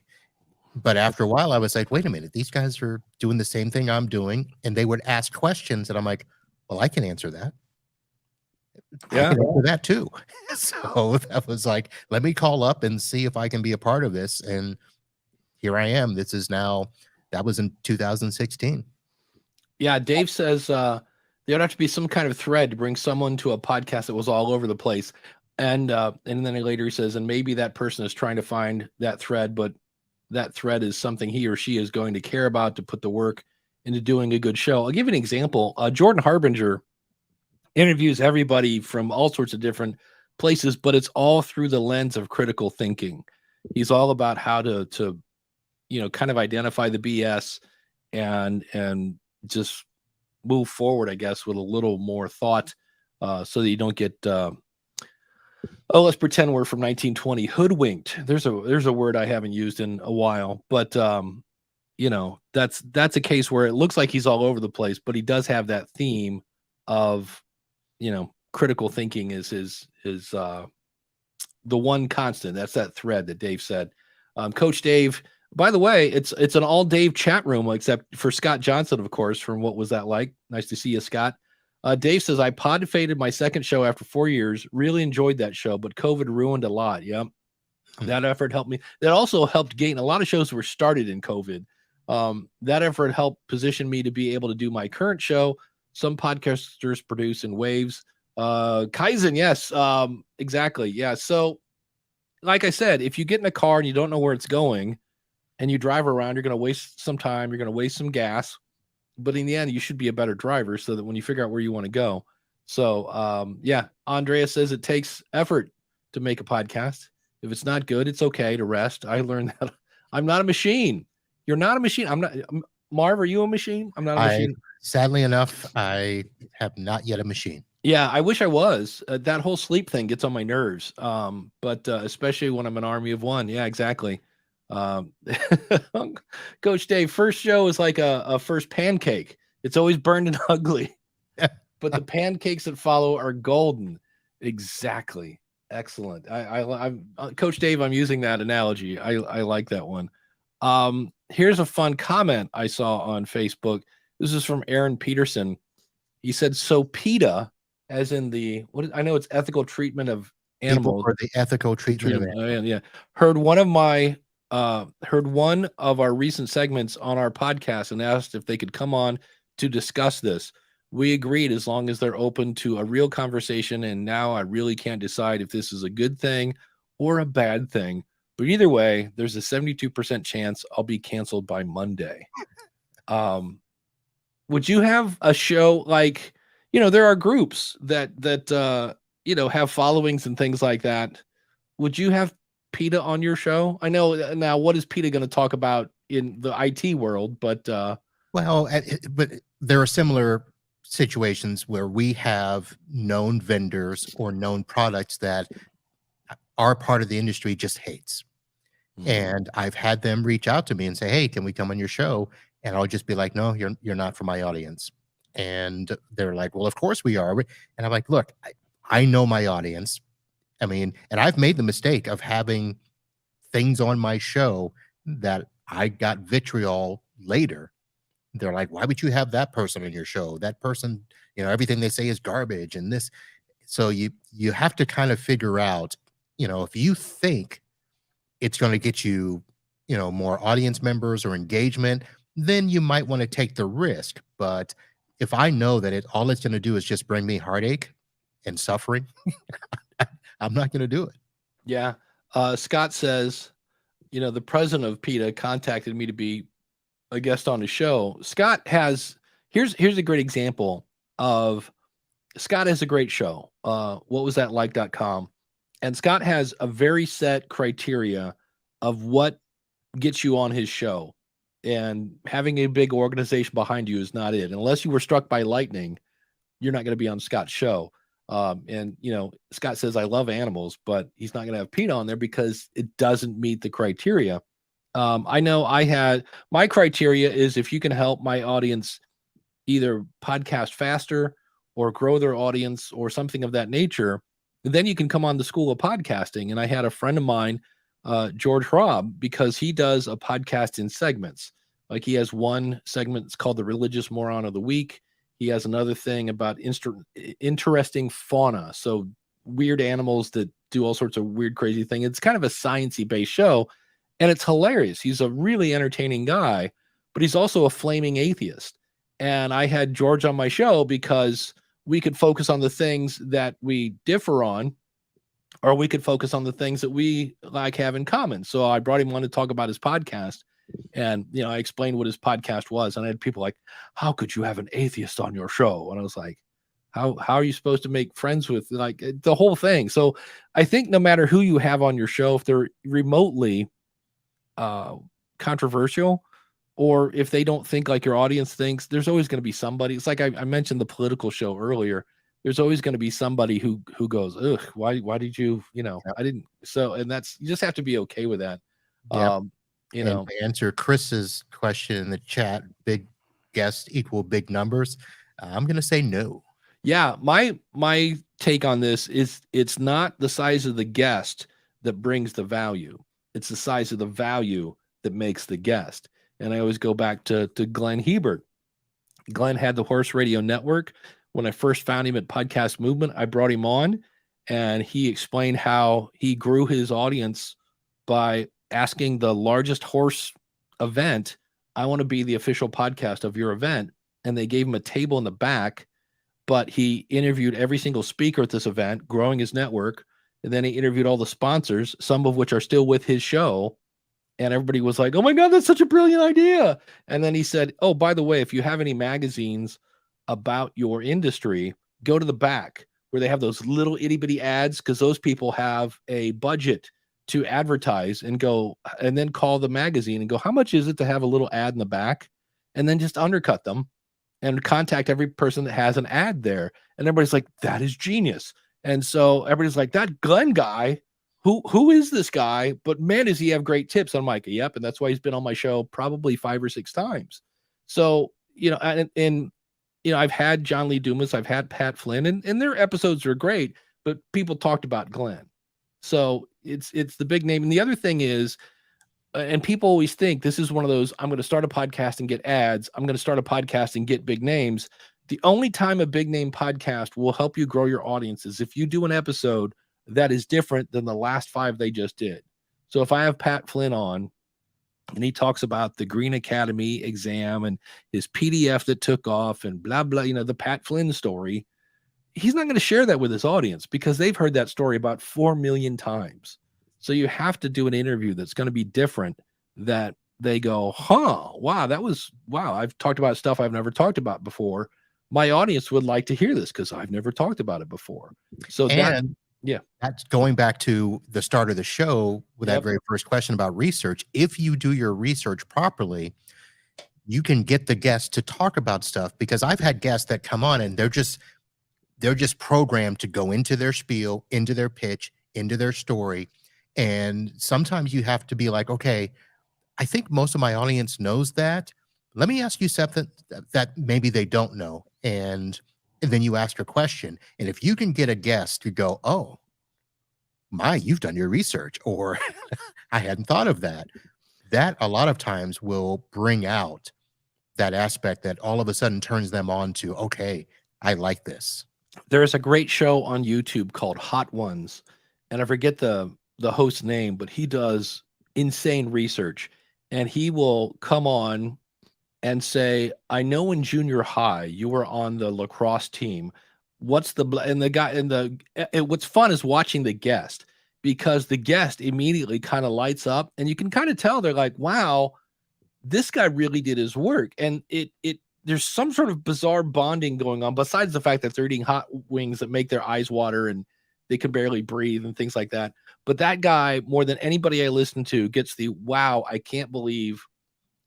But after a while I was like, wait a minute, these guys are doing the same thing I'm doing. And they would ask questions, and I'm like, well, I can answer that. Yeah, I can answer that too. So that was like, let me call up and see if I can be a part of this. And here I am. That was in 2016. Yeah, Dave says there'd have to be some kind of thread to bring someone to a podcast that was all over the place. And then later he says, and maybe that person is trying to find that thread, but that thread is something he or she is going to care about to put the work into doing a good show. I'll give you an example. Jordan Harbinger interviews everybody from all sorts of different places, but it's all through the lens of critical thinking. He's all about how to kind of identify the BS and just move forward, I guess, with a little more thought, so that you don't get let's pretend we're from 1920, hoodwinked. There's a word I haven't used in a while, but that's a case where it looks like he's all over the place, but he does have that theme of critical thinking is the one constant. That's that thread that Dave said. Coach Dave, by the way, it's an all Dave chat room, except for Scott Johnson, of course, from What Was That Like? Nice to see you, Scott. Dave says, I pod faded my second show after 4 years. Really enjoyed that show, but COVID ruined a lot. Yep. That effort helped me. That also helped gain a lot of shows were started in COVID. That effort helped position me to be able to do my current show. Some podcasters produce in waves. Kaizen, yes, exactly. Yeah. So, like I said, if you get in a car and you don't know where it's going and you drive around, you're going to waste some time. You're going to waste some gas. But in the end, you should be a better driver so that when you figure out where you want to go. So, yeah, Andrea says it takes effort to make a podcast. If it's not good, it's okay to rest. I learned that. I'm not a machine. You're not a machine. I'm not. Marv, are you a machine? I'm not a machine. Sadly enough, I have not yet a machine. Yeah, I wish I was. That whole sleep thing gets on my nerves. But especially when I'm an army of one. Yeah, exactly. Coach Dave, first show is like a first pancake. It's always burned and ugly, but the pancakes that follow are golden. Exactly. Excellent. I'm Coach Dave. I'm using that analogy. I like that one. Here's a fun comment I saw on Facebook. This is from Aaron Peterson. He said, so PETA, as in I know it's ethical treatment of animals. Or the ethical treatment of animals. Yeah. Heard one of our recent segments on our podcast and asked if they could come on to discuss this. We agreed as long as they're open to a real conversation. And now I really can't decide if this is a good thing or a bad thing. But either way, there's a 72% chance I'll be canceled by Monday. Would you have a show like, there are groups that have followings and things like that. Would you have PETA on your show? I know now, what is PETA going to talk about in the IT world? But but there are similar situations where we have known vendors or known products that our part of the industry just hates. And I've had them reach out to me and say, hey, can we come on your show? And I'll just be like, no, you're not for my audience. And they're like, well, of course we are. And I'm like, look, I know my audience. I mean, and I've made the mistake of having things on my show that I got vitriol later. They're like, why would you have that person on your show? That person, everything they say is garbage and this. So you have to kind of figure out, if you think it's going to get you, more audience members or engagement, then you might want to take the risk. But if I know that all it's going to do is just bring me heartache and suffering, I'm not going to do it. Yeah. Scott says, the president of PETA contacted me to be a guest on the show. Scott here's a great example of Scott has a great show. Whatwasthatlike.com. And Scott has a very set criteria of what gets you on his show. And having a big organization behind you is not it. Unless you were struck by lightning, you're not going to be on Scott's show. And Scott says, I love animals, but he's not going to have PETA on there because it doesn't meet the criteria. I know my criteria is if you can help my audience either podcast faster or grow their audience or something of that nature, then you can come on the School of Podcasting. And I had a friend of mine, George Robb, because he does a podcast in segments. Like he has one segment, it's called the Religious Moron of the Week. He has another thing about interesting fauna. So weird animals that do all sorts of weird, crazy things. It's kind of a sciencey based show and it's hilarious. He's a really entertaining guy, but he's also a flaming atheist. And I had George on my show because we could focus on the things that we differ on, or we could focus on the things that we have in common. So I brought him on to talk about his podcast. And, I explained what his podcast was. And I had people like, how could you have an atheist on your show? And I was like, How are you supposed to make friends with, like, the whole thing? So I think no matter who you have on your show, if they're remotely controversial, or if they don't think like your audience thinks, there's always going to be somebody. It's like I mentioned the political show earlier. There's always going to be somebody who goes, ugh, why did you, Yep. I didn't. So, and that's, you just have to be okay with that. Yep. You And know, to answer Chris's question in the chat, big guests equal big numbers. I'm going to say no. yeah, my take on this is it's not the size of the guest that brings the value. It's the size of the value that makes the guest. And I always go back to Glenn Hebert. Glenn had the Horse Radio Network. When I first found him at Podcast Movement, I brought him on, and he explained how he grew his audience by asking the largest horse event, I want to be the official podcast of your event. And they gave him a table in the back, but he interviewed every single speaker at this event, growing his network. And then he interviewed all the sponsors, some of which are still with his show. And everybody was like, oh my God, that's such a brilliant idea. And then he said, oh, by the way, if you have any magazines about your industry, go to the back where they have those little itty bitty ads, because those people have a budget to advertise, and go, and then call the magazine and go, how much is it to have a little ad in the back? And then just undercut them and contact every person that has an ad there. And everybody's like, that is genius. And so everybody's like, that Glenn guy, who is this guy? But man, does he have great tips. I'm like, yep. And that's why he's been on my show probably 5 or 6 times. So, and I've had John Lee Dumas, I've had Pat Flynn, and their episodes are great, but people talked about Glenn. So it's the big name. And the other thing is, and people always think this is one of those, I'm going to start a podcast and get ads. I'm going to start a podcast and get big names. The only time a big name podcast will help you grow your audience is if you do an episode that is different than the last 5 they just did. So if I have Pat Flynn on and he talks about the Green Academy exam and his PDF that took off and blah, blah, the Pat Flynn story, he's not going to share that with his audience because they've heard that story about 4 million times. So you have to do an interview that's going to be different, that they go, wow, I've talked about stuff I've never talked about before. My audience would like to hear this because I've never talked about it before. So that's going back to the start of the show with that very first question about research. If you do your research properly, you can get the guests to talk about stuff, because I've had guests that come on and they're just programmed to go into their spiel, into their pitch, into their story. And sometimes you have to be like, okay, I think most of my audience knows that. Let me ask you something that maybe they don't know. And then you ask a question. And if you can get a guest to go, oh, you've done your research, or I hadn't thought of that. That a lot of times will bring out that aspect that all of a sudden turns them on to, okay, I like this. There's a great show on YouTube called Hot Ones, and I forget the host's name, but he does insane research, and he will come on and say, I know in junior high you were on the lacrosse team. What's the guy what's fun is watching the guest, because the guest immediately kind of lights up, and you can kind of tell they're like, wow, this guy really did his work. And there's some sort of bizarre bonding going on, besides the fact that they're eating hot wings that make their eyes water and they can barely breathe and things like that. But that guy, more than anybody I listen to, gets the, wow, I can't believe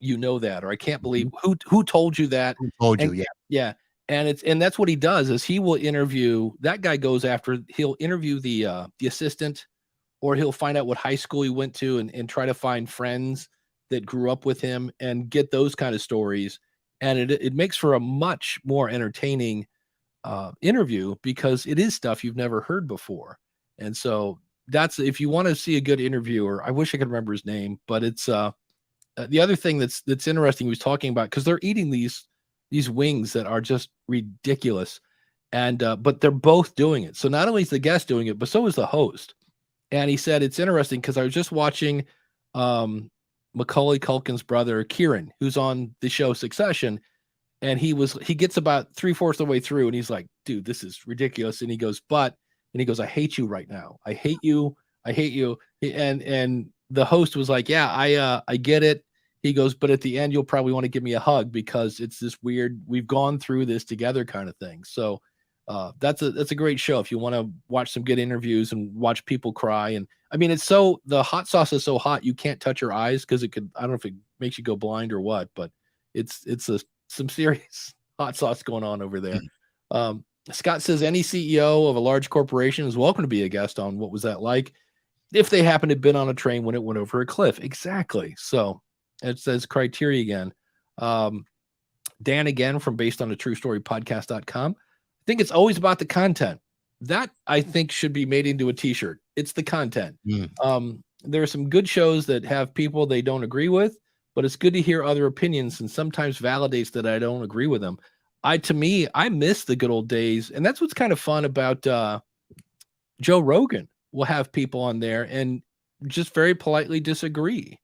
you know that, or I can't believe who told you that. Who told you? Yeah. Yeah. And that's what he does, is he will interview, that guy goes after, he'll interview the assistant, or he'll find out what high school he went to and try to find friends that grew up with him and get those kind of stories. And it makes for a much more entertaining interview, because it is stuff you've never heard before. And so that's, if you want to see a good interviewer, I wish I could remember his name, but it's the other thing that's interesting he was talking about, because they're eating these wings that are just ridiculous, and but they're both doing it. So not only is the guest doing it, but so is the host. And he said it's interesting because I was just watching Macaulay Culkin's brother Kieran, who's on the show Succession, and he gets about 3/4 of the way through, and he's like, dude, this is ridiculous. And he goes, I hate you right now. I hate you. And the host was like, yeah, I get it. He goes, but at the end, you'll probably want to give me a hug, because it's this weird, we've gone through this together kind of thing. So That's a great show if you want to watch some good interviews and watch people cry. And I mean, the hot sauce is so hot you can't touch your eyes because it could, I don't know if it makes you go blind or what, but it's some serious hot sauce going on over there. Scott says any CEO of a large corporation is welcome to be a guest on What Was That Like? If they happen to have been on a train when it went over a cliff. Exactly. So it says criteria again. Dan again from based on a true story podcast.com. I think it's always about the content. That I think should be made into a t-shirt. It's the content. There are some good shows that have people they don't agree with, but it's good to hear other opinions and sometimes validates that I don't agree with them. To me, I miss the good old days. And that's what's kind of fun about Joe Rogan. We'll have people on there and just very politely disagree.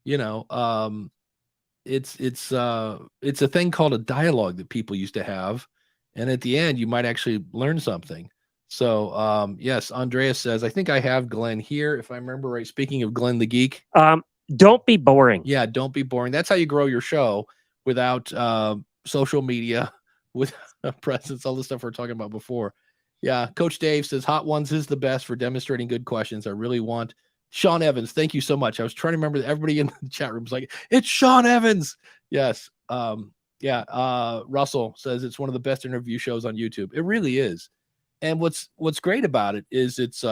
It's a thing called a dialogue that people used to have. And at the end, you might actually learn something. So, yes, Andrea says, I think I have Glenn here, if I remember right. Speaking of Glenn the Geek. Don't be boring. Yeah, don't be boring. That's how you grow your show without social media, with a presence, all the stuff we're talking about before. Yeah, Coach Dave says, Hot Ones is the best for demonstrating good questions. I really want. Sean Evans, thank you so much. I was trying to remember that everybody in the chat room was like, it's Sean Evans. Yes. Russell says it's one of the best interview shows on YouTube. It really is. And what's great about it is it's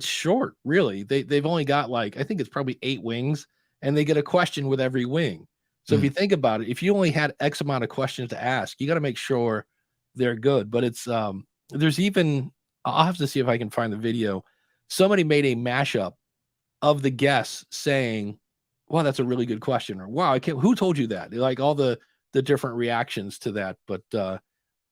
short, really. They've only got I think it's probably 8 wings, and they get a question with every wing. So if you think about it, if you only had X amount of questions to ask, you got to make sure they're good. But it's there's even, I'll have to see if I can find the video. Somebody made a mashup of the guests saying, wow, that's a really good question, or wow, who told you that? Like all the different reactions to that. But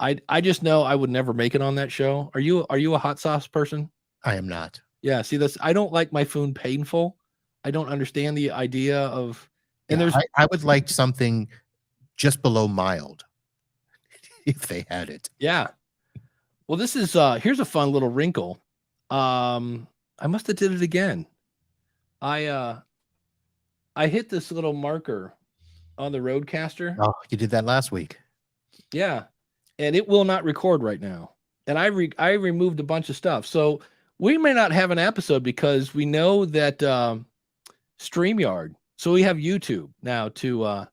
I just know I would never make it on that show. Are you a hot sauce person? I am not. Yeah, see, I don't like my food painful. I don't understand the idea of, and I would like something just below mild if they had it. Yeah. Well, this is here's a fun little wrinkle. I must have did it again. I hit this little marker on the Rodecaster. Oh, you did that last week. Yeah. And it will not record right now. And I removed a bunch of stuff. So we may not have an episode because we know that StreamYard. So we have YouTube now to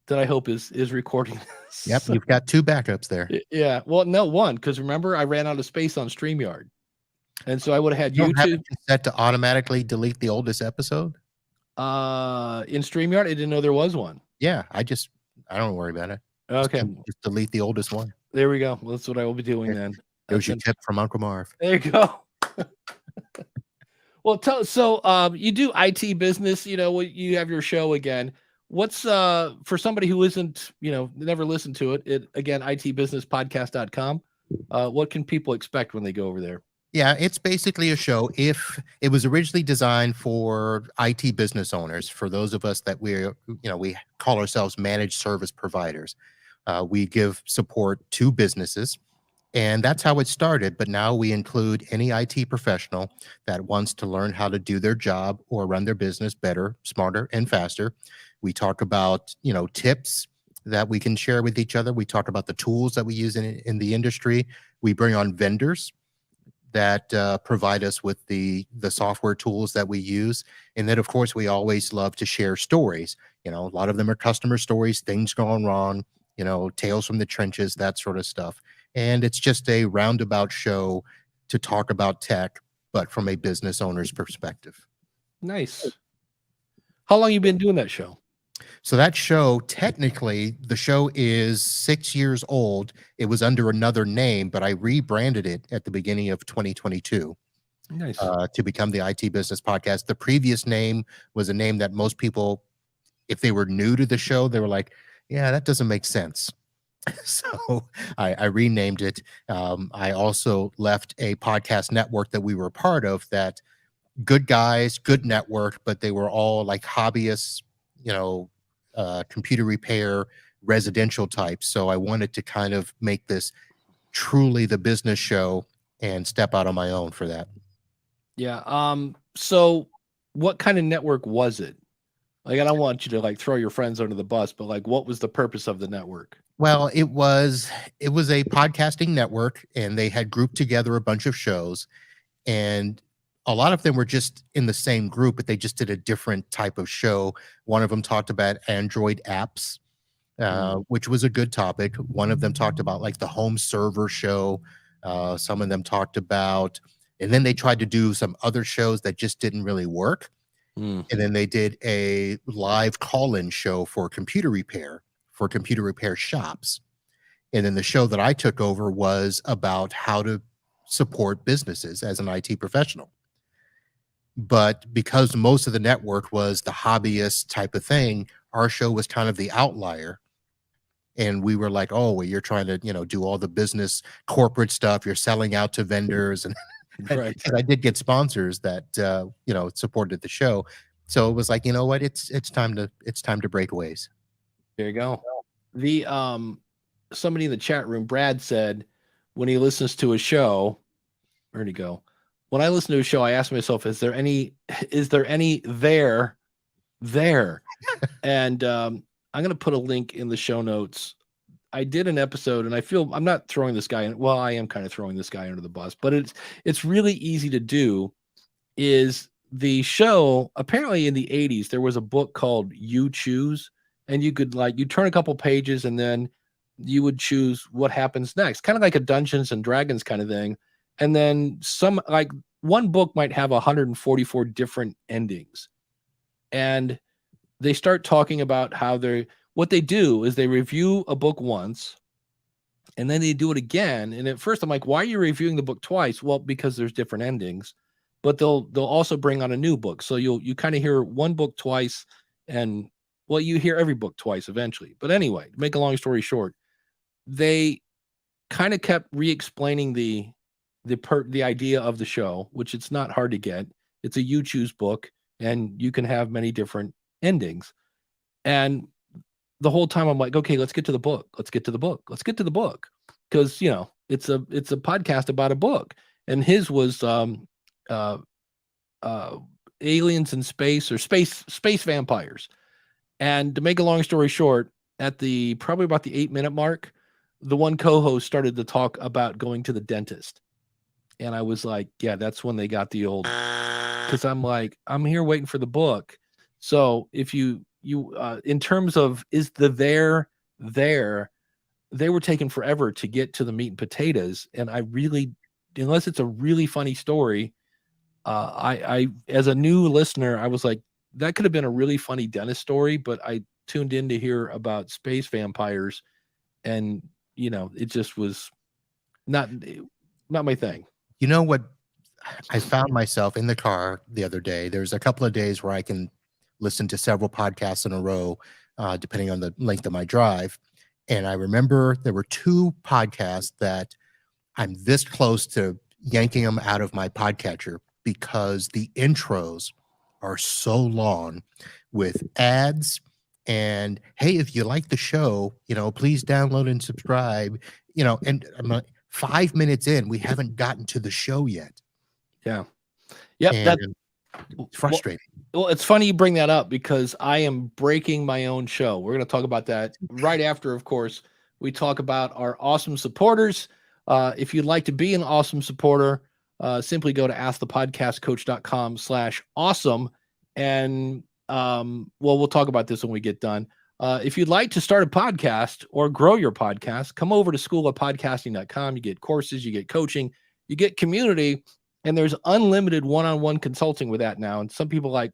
that I hope is recording. Yep, you've got 2 backups there. Yeah. Well, no, one, because remember I ran out of space on StreamYard. And so I would have had YouTube set to automatically delete the oldest episode. In StreamYard, I didn't know there was one. Yeah, I don't worry about it. Okay. Just delete the oldest one. There we go. Well, that's what I will be doing then. There's your tip from Uncle Marv. There you go. Well, you do IT business, you have your show again. What's for somebody who isn't, never listened to it, again, itbusinesspodcast.com. What can people expect when they go over there? Yeah, it's basically a show. If it was originally designed for IT business owners, for those of us that we call ourselves managed service providers, we give support to businesses, and that's how it started. But now we include any IT professional that wants to learn how to do their job or run their business better, smarter, and faster. We talk about, tips that we can share with each other. We talk about the tools that we use in the industry. We bring on vendors that provide us with the software tools that we use. And then, of course, we always love to share stories. A lot of them are customer stories, things going wrong, tales from the trenches, that sort of stuff. And it's just a roundabout show to talk about tech, but from a business owner's perspective. Nice. How long you been doing that show? So that show, technically, the show is 6 years old. It was under another name, but I rebranded it at the beginning of 2022. Nice. To become the IT Business Podcast. The previous name was a name that most people, if they were new to the show, they were like, yeah, that doesn't make sense. So I renamed it. I also left a podcast network that we were a part of, that good guys, good network, but they were all like hobbyists, computer repair, residential types. So I wanted to kind of make this truly the business show and step out on my own for that. Yeah. So what kind of network was it? Like, I don't want you to like throw your friends under the bus, but like, what was the purpose of the network? Well, it was a podcasting network, and they had grouped together a bunch of shows, and a lot of them were just in the same group, but they just did a different type of show. One of them talked about Android apps, which was a good topic. One of them talked about like the home server show. Some of them talked about, and then they tried to do some other shows that just didn't really work. Mm. And then they did a live call-in show for computer repair shops. And then the show that I took over was about how to support businesses as an IT professional. But because most of the network was the hobbyist type of thing, our show was kind of the outlier. And we were like, oh, well, you're trying to, do all the business corporate stuff. You're selling out to vendors. And, Right. and I did get sponsors that, supported the show. So it was like, you know what? It's time to break ways. There you go. The somebody in the chat room, Brad, said when he listens to a show, where'd he go? When I listen to a show, I ask myself, is there any there? And I'm gonna put a link in the show notes. I did an episode, and I feel I'm not throwing this guy in. Well, I am kind of throwing this guy under the bus, but it's really easy to do. Is the show apparently in the 80s there was a book called You Choose, and you could you turn a couple pages and then you would choose what happens next, kind of like a Dungeons and Dragons kind of thing. And then one book might have 144 different endings, and they start talking about how what they do is they review a book once and then they do it again. And at first I'm like, why are you reviewing the book twice? Well, because there's different endings, but they'll also bring on a new book. So you kind of hear one book twice, and well, you hear every book twice eventually. But anyway, to make a long story short, they kind of kept re-explaining the idea of the show, which it's not hard to get. It's a You Choose book, and you can have many different endings. And the whole time I'm like, okay, let's get to the book. Let's get to the book. Let's get to the book. Because, it's a podcast about a book. And his was aliens in space, or space vampires. And to make a long story short, at probably about the 8-minute mark, the one co-host started to talk about going to the dentist. And I was like, yeah, that's when they got the old, because I'm like, I'm here waiting for the book. So if you in terms of is the there, they were taking forever to get to the meat and potatoes. And I really, unless it's a really funny story, I as a new listener, I was like, that could have been a really funny dentist story, but I tuned in to hear about space vampires, and it just was not my thing. You know what? I found myself in the car the other day. There's a couple of days where I can listen to several podcasts in a row, depending on the length of my drive. And I remember there were 2 podcasts that I'm this close to yanking them out of my podcatcher because the intros are so long with ads. And hey, if you like the show, please download and subscribe. And I'm like, 5 minutes in, we haven't gotten to the show yet. Yeah. Yep. And That's frustrating. Well, it's funny you bring that up because I am breaking my own show. We're going to talk about that right after, of course, we talk about our awesome supporters. If you'd like to be an awesome supporter, simply go to askthepodcastcoach.com/awesome. And we'll talk about this when we get done. If you'd like to start a podcast or grow your podcast, come over to schoolofpodcasting.com. You get courses, you get coaching, you get community, and there's unlimited one-on-one consulting with that now. And some people are like,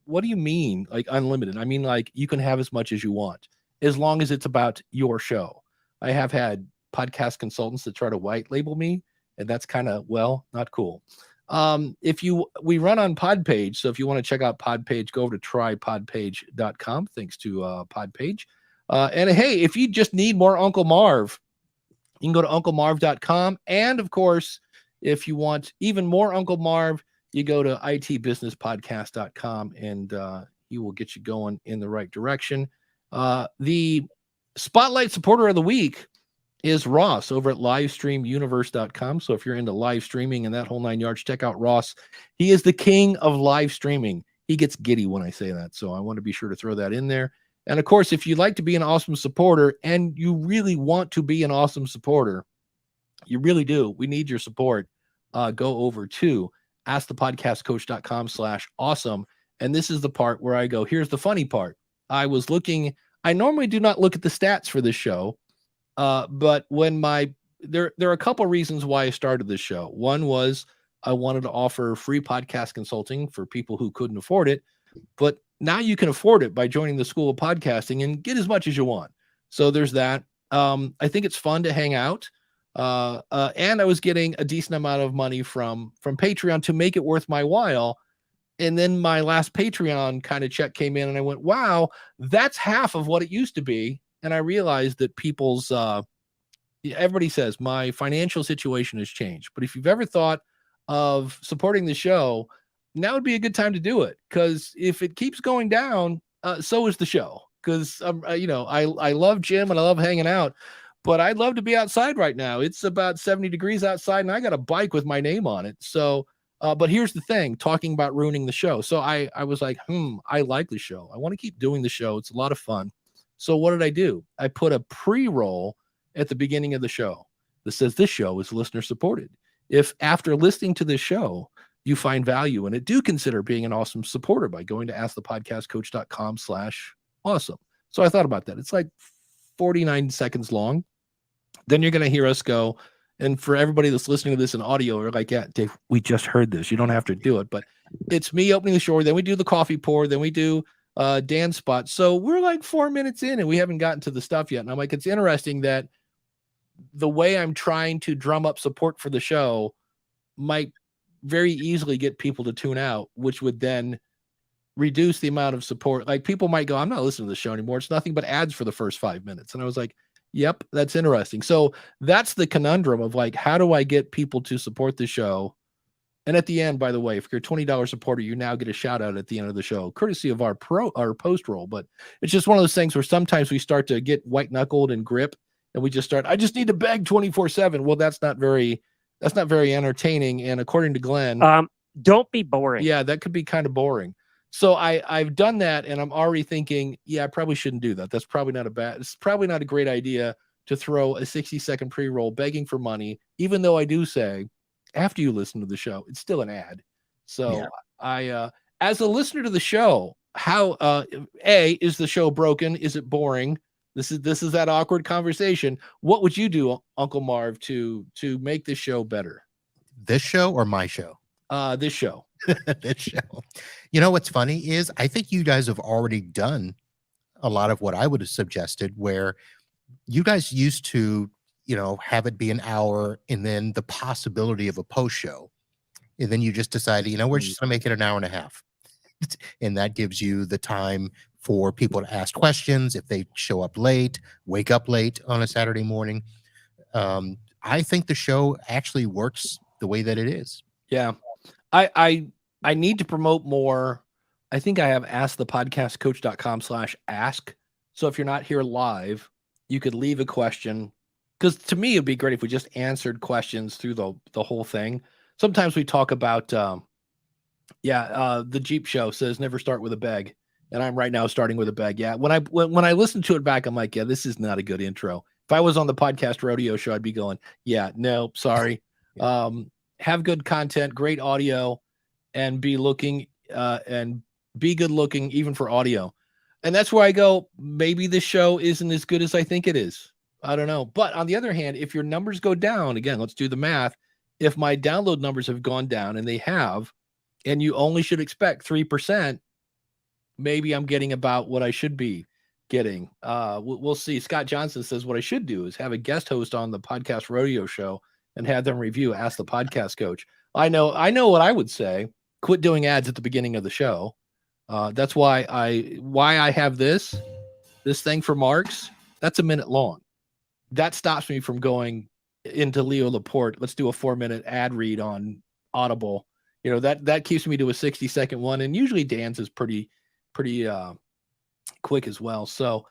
what do you mean, like unlimited? I mean, like you can have as much as you want, as long as it's about your show. I have had podcast consultants that try to white label me, and that's kind of, not cool. We run on Podpage, so if you want to check out Podpage, go over to trypodpage.com. Thanks to Podpage. And hey, if you just need more Uncle Marv, you can go to unclemarv.com. And of course, if you want even more Uncle Marv, you go to itbusinesspodcast.com, and he will get you going in the right direction. The Spotlight Supporter of the Week is Ross over at livestreamuniverse.com. So if you're into live streaming and that whole 9 yards, check out Ross. He is the king of live streaming. he gets giddy when I say that. So I want to be sure to throw that in there. And of course, if you'd like to be an awesome supporter and you really want to be an awesome supporter, you really do. We need your support. Go over to askthepodcastcoach.com/awesome. And this is the part where I go, here's the funny part. I normally do not look at the stats for this show. But when there are a couple reasons why I started this show. One was I wanted to offer free podcast consulting for people who couldn't afford it, but now you can afford it by joining the School of Podcasting and get as much as you want. So there's that. I think it's fun to hang out. And I was getting a decent amount of money from Patreon to make it worth my while. And then my last Patreon kind of check came in and I went, wow, that's half of what it used to be. And I realized that everybody says my financial situation has changed. But if you've ever thought of supporting the show, now would be a good time to do it. Because if it keeps going down, so is the show. Because, I love Jim and I love hanging out. But I'd love to be outside right now. It's about 70 degrees outside and I got a bike with my name on it. So, but here's the thing, talking about ruining the show. So I was like, I like the show. I want to keep doing the show. It's a lot of fun. So what did I do? I put a pre-roll at the beginning of the show that says this show is listener supported. If after listening to this show, you find value in it, do consider being an awesome supporter by going to askthepodcastcoach.com/awesome. So I thought about that. It's like 49 seconds long. Then you're going to hear us go. And for everybody that's listening to this in audio, we're like, yeah, Dave, we just heard this. You don't have to do it. But it's me opening the show. Then we do the coffee pour. Then we do Dan's spot. So we're like 4 minutes in and we haven't gotten to the stuff yet. And I'm like, it's interesting that the way I'm trying to drum up support for the show might very easily get people to tune out, which would then reduce the amount of support. Like people might go, I'm not listening to the show anymore. It's nothing but ads for the first 5 minutes. And I was like, yep, that's interesting. So that's the conundrum of like, how do I get people to support the show? And at the end, by the way, if you're a $20 supporter, you now get a shout out at the end of the show, courtesy of our post roll. But it's just one of those things where sometimes we start to get white knuckled and grip and we just start, I just need to beg 24/7. Well, that's not very entertaining. And according to Glenn, don't be boring. Yeah, that could be kind of boring. So I've done that and I'm already thinking, yeah, I probably shouldn't do that. It's probably not a great idea to throw a 60-second pre-roll begging for money, even though I do say after you listen to the show, it's still an ad. So yeah. As a listener to the show, how, is the show broken? Is it boring? This is that awkward conversation. What would you do, Uncle Marv, to make this show better? This show or my show? This show. This show. You know what's funny is I think you guys have already done a lot of what I would have suggested, where you guys used to, have it be an hour and then the possibility of a post show. And then you just decided, we're just going to make it an hour and a half. And that gives you the time for people to ask questions if they show up late, wake up late on a Saturday morning. I think the show actually works the way that it is. Yeah. I need to promote more. I think I have askthepodcastcoach.com/ask. So if you're not here live, you could leave a question. Because to me, it'd be great if we just answered questions through the whole thing. Sometimes we talk about, the Jeep show says never start with a beg. And I'm right now starting with a beg. Yeah. When I listen to it back, I'm like, yeah, this is not a good intro. If I was on the podcast rodeo show, I'd be going, yeah, no, sorry. Have good content, great audio, and be good looking even for audio. And that's where I go, maybe this show isn't as good as I think it is. I don't know. But on the other hand, if your numbers go down, again, let's do the math. If my download numbers have gone down, and they have, and you only should expect 3%, maybe I'm getting about what I should be getting. We'll see. Scott Johnson says what I should do is have a guest host on the podcast rodeo show and have them review Ask the Podcast Coach. I know what I would say. Quit doing ads at the beginning of the show. That's why I have this thing for Marks. That's a minute long. That stops me from going into Leo Laporte. Let's do a 4-minute ad read on Audible. That keeps me to a 60-second one. And usually Dan's is pretty quick as well. So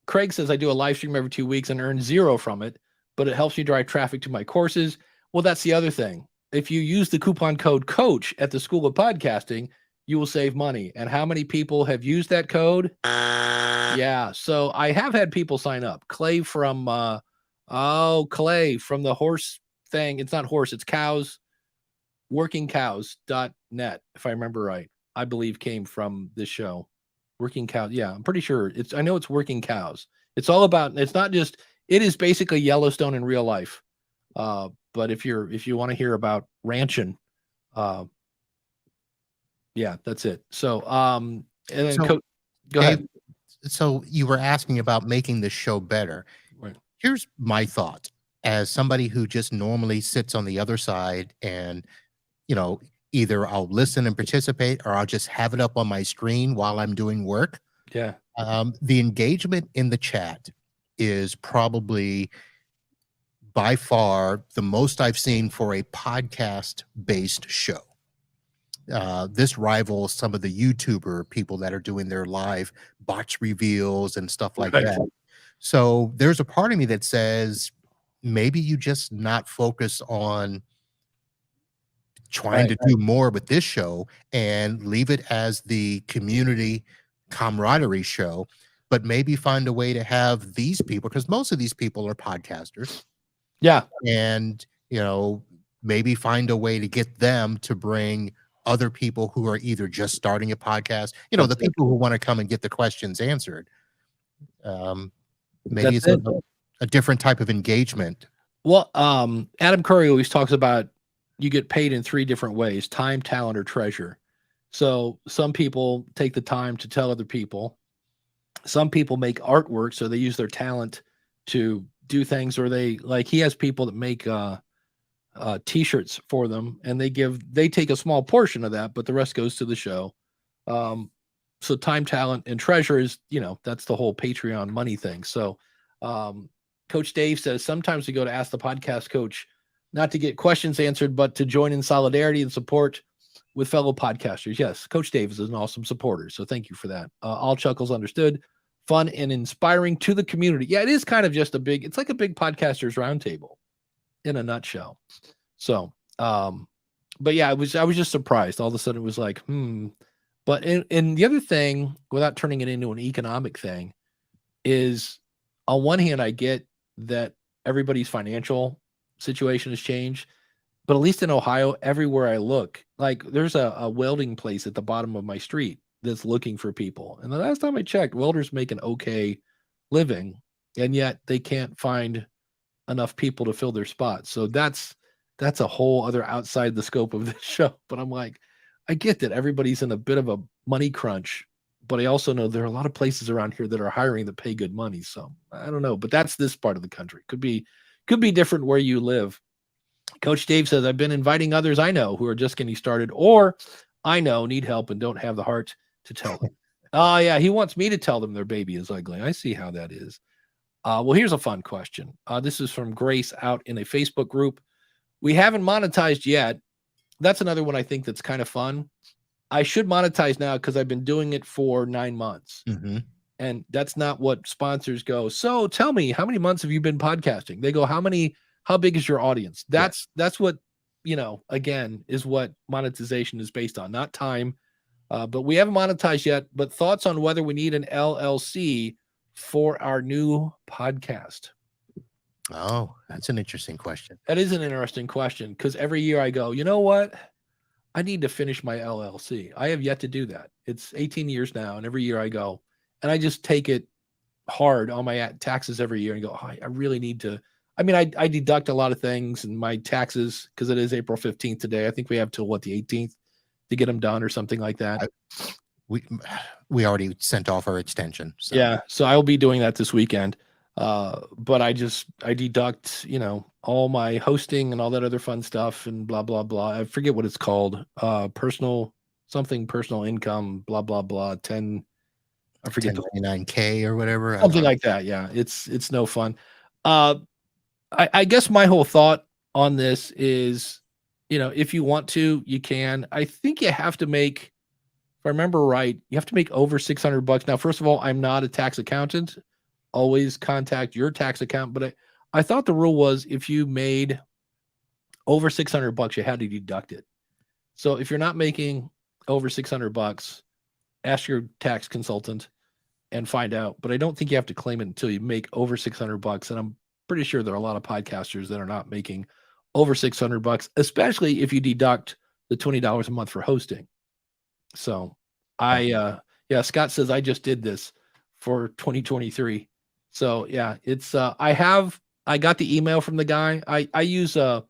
Craig says I do a live stream every 2 weeks and earn 0 from it, but it helps me drive traffic to my courses. Well, that's the other thing. if you use the coupon code coach at the School of Podcasting, you will save money. And how many people have used that code? Yeah. So I have had people sign up. Clay from Clay from the horse thing. It's not horse, it's cows. Workingcows.net, if I remember right. I believe came from this show. Working Cows. Yeah, I'm pretty sure I know it's Working Cows. It's all about, it's not just, it is basically Yellowstone in real life. But if you want to hear about ranching, yeah, that's it. So, and then go ahead. So you were asking about making the show better. Right. Here's my thought as somebody who just normally sits on the other side and, either I'll listen and participate or I'll just have it up on my screen while I'm doing work. Yeah. The engagement in the chat is probably by far the most I've seen for a podcast-based show. This rivals some of the YouTuber people that are doing their live botch reveals and stuff like that. So there's a part of me that says maybe you just not focus on trying to do more with this show and leave it as the community camaraderie show, but maybe find a way to have these people, because most of these people are podcasters. Yeah. And, maybe find a way to get them to bring other people who are either just starting a podcast, the people who want to come and get the questions answered. Maybe it's a different type of engagement. Well, Adam Curry always talks about you get paid in 3 different ways: time, talent, or treasure. So some people take the time to tell other people. Some people make artwork, so they use their talent to do things, or he has people that make t-shirts for them, and they take a small portion of that, but the rest goes to the show. So time, talent, and treasure is, that's the whole Patreon money thing. So Coach Dave says, sometimes we go to Ask the Podcast Coach, not to get questions answered, but to join in solidarity and support with fellow podcasters. Yes, Coach Dave is an awesome supporter, so thank you for that. All chuckles understood. Fun and inspiring to the community. Yeah, it is kind of just it's like a big podcasters roundtable in a nutshell. So, but yeah, I was just surprised. All of a sudden it was like, But and the other thing, without turning it into an economic thing, is on one hand, I get that everybody's financial situation has changed, but at least in Ohio, everywhere I look, like there's a welding place at the bottom of my street that's looking for people. And the last time I checked, welders make an okay living, and yet they can't find enough people to fill their spots. So that's a whole other outside the scope of this show. But I'm like, I get that everybody's in a bit of a money crunch, but I also know there are a lot of places around here that are hiring that pay good money. So I don't know, but that's this part of the country. Could be different where you live. Coach Dave says, I've been inviting others I know who are just getting started, or I know need help and don't have the heart to tell them. Oh yeah, he wants me to tell them their baby is ugly. I see how that is. Well, here's a fun question. This is from Grace out in a Facebook group. We haven't monetized yet. That's another one I think that's kind of fun. I should monetize now because I've been doing it for 9 months. Mm-hmm. And that's not what sponsors go. So tell me, how many months have you been podcasting? They go, how big is your audience? That's what, again, is what monetization is based on, not time. But we haven't monetized yet. But thoughts on whether we need an LLC for our new podcast? Oh, that's an interesting question. That is an interesting question, because every year I go, you know what? I need to finish my LLC. I have yet to do that. It's 18 years now, and every year I go, and I just take it hard on my taxes every year and go, I really need to. I mean, I deduct a lot of things in my taxes because it is April 15th today. I think we have till the 18th to get them done or something like that. We already sent off our extension. So. Yeah, so I'll be doing that this weekend. But I deduct, all my hosting and all that other fun stuff and blah, blah, blah. I forget what it's called. Personal income, blah, blah, blah. I forget 1099K or whatever. Something like that. Yeah. It's no fun. I guess my whole thought on this is, if you want to, you can. I think you have to make, if I remember right, you have to make over $600. Now, first of all, I'm not a tax accountant. Always contact your tax account. But I thought the rule was if you made over $600, you had to deduct it. So if you're not making over $600, ask your tax consultant and find out. But I don't think you have to claim it until you make over $600. And I'm pretty sure there are a lot of podcasters that are not making over $600, especially if you deduct the $20 a month for hosting. So Scott says I just did this for 2023. So yeah, it's I got the email from the guy. I use a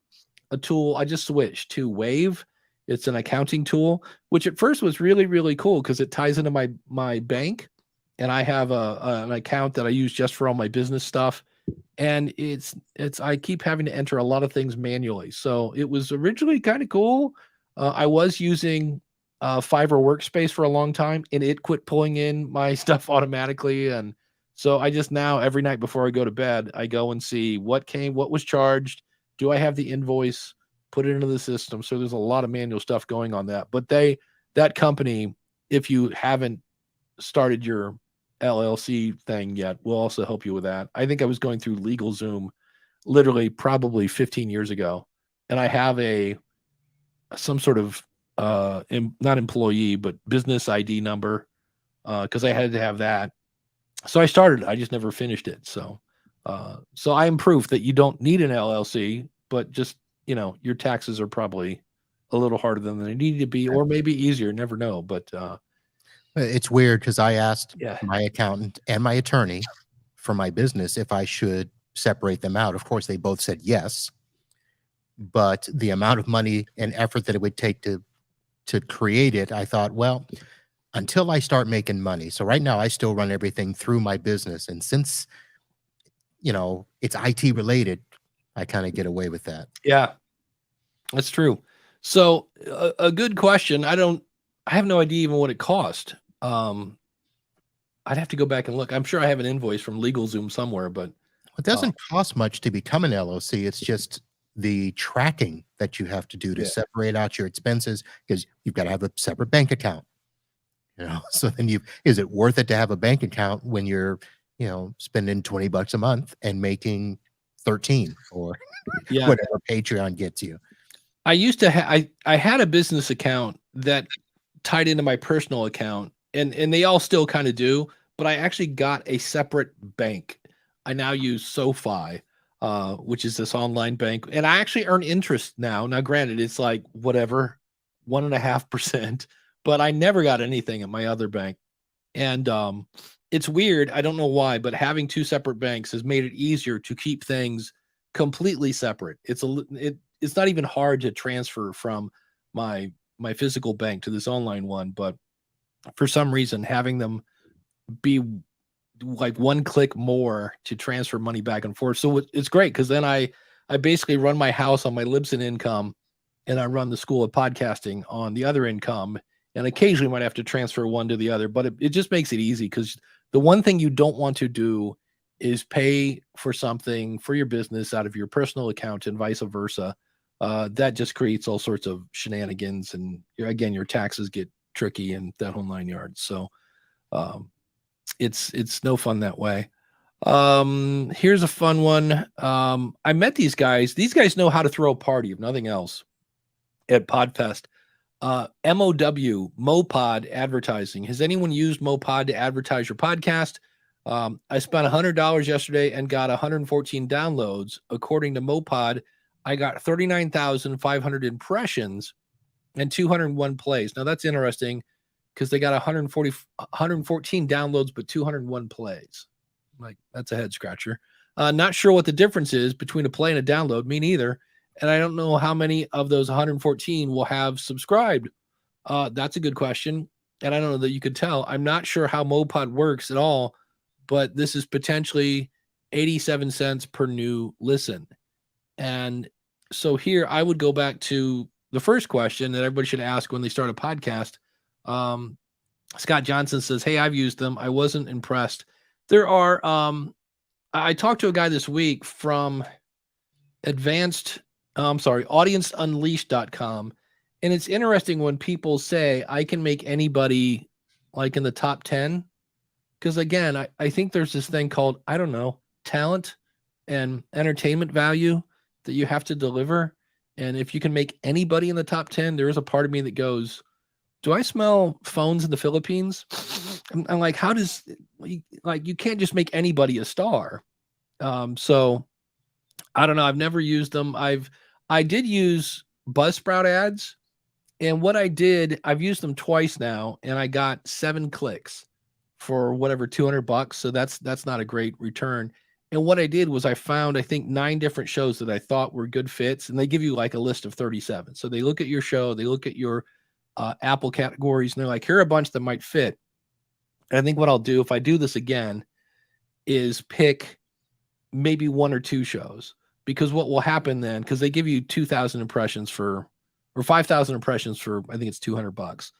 tool. I just switched to Wave. It's an accounting tool, which at first was really, really cool because it ties into my bank, and I have an account that I use just for all my business stuff. And it's I keep having to enter a lot of things manually. So it was originally kind of cool. I was using Fiverr Workspace for a long time, and it quit pulling in my stuff automatically. And so I just now every night before I go to bed, I go and see what was charged. Do I have the invoice? Put it into the system. So there's a lot of manual stuff going on that. But that company, if you haven't started your LLC thing yet, will also help you with that. I think I was going through LegalZoom literally probably 15 years ago, and I have some sort of not employee but business ID number because I had to have that. So I started. I just never finished it. So I am proof that you don't need an LLC, but just your taxes are probably a little harder than they need to be, or maybe easier. Never know. But it's weird because I asked my accountant and my attorney for my business if I should separate them out. Of course, they both said yes, but the amount of money and effort that it would take to create it, I thought, well, until I start making money. So right now I still run everything through my business. And since, it's IT related, I kind of get away with that. Yeah, that's true. So a good question. I have no idea even what it cost. I'd have to go back and look. I'm sure I have an invoice from LegalZoom somewhere, but it doesn't cost much to become an LLC. It's just the tracking that you have to do to separate out your expenses, because you've got to have a separate bank account. So then is it worth it to have a bank account when you're, spending $20 a month and making 13 or whatever Patreon gets you? I used to I had a business account that tied into my personal account, and they all still kind of do, but I actually got a separate bank. I now use SoFi, which is this online bank, and I actually earn interest now. Now, granted, it's like whatever, 1.5%, but I never got anything at my other bank. And it's weird. I don't know why, but having two separate banks has made it easier to keep things completely separate. It's not even hard to transfer from my physical bank to this online one, but for some reason having them be like one click more to transfer money back and forth. So it's great because then I basically run my house on my Libsyn income, and I run the School of Podcasting on the other income, and occasionally might have to transfer one to the other, but it just makes it easy, because the one thing you don't want to do is pay for something for your business out of your personal account and vice versa. That just creates all sorts of shenanigans, and your taxes get tricky and that whole 9 yards. So it's no fun that way. Here's a fun one. I met these guys. These guys know how to throw a party, if nothing else, at Podfest. MOW, Mopod Advertising. Has anyone used Mopod to advertise your podcast? I spent $100 yesterday and got 114 downloads. According to Mopod, I got 39,500 impressions and 201 plays. Now that's interesting because they got 114 downloads, but 201 plays. Like, that's a head scratcher. Not sure what the difference is between a play and a download. Me neither. And I don't know how many of those 114 will have subscribed. That's a good question. And I don't know that you could tell. I'm not sure how Mopod works at all, but this is potentially 87 cents per new listen. And so here I would go back to the first question that everybody should ask when they start a podcast. Scott Johnson says, hey, I've used them. I wasn't impressed. There are, I talked to a guy this week from audienceunleashed.com. And it's interesting when people say I can make anybody like in the top 10. Because again, I think there's this thing called, talent and entertainment value that you have to deliver. And if you can make anybody in the top 10, there is a part of me that goes, do I smell phones in the Philippines? I'm like, how does, like, you can't just make anybody a star. So I don't know. I've never used them. I did use buzzsprout ads. And what I did, I've used them twice now, and I got 7 clicks for whatever, $200. So that's not a great return. And what I did was I found, I think, 9 different shows that I thought were good fits, and they give you like a list of 37. So they look at your show, they look at your Apple categories, and they're like, here are a bunch that might fit. And I think what I'll do if I do this again is pick maybe 1 or 2 shows, because what will happen then, because they give you 2,000 impressions for, or 5,000 impressions for, I think it's $200,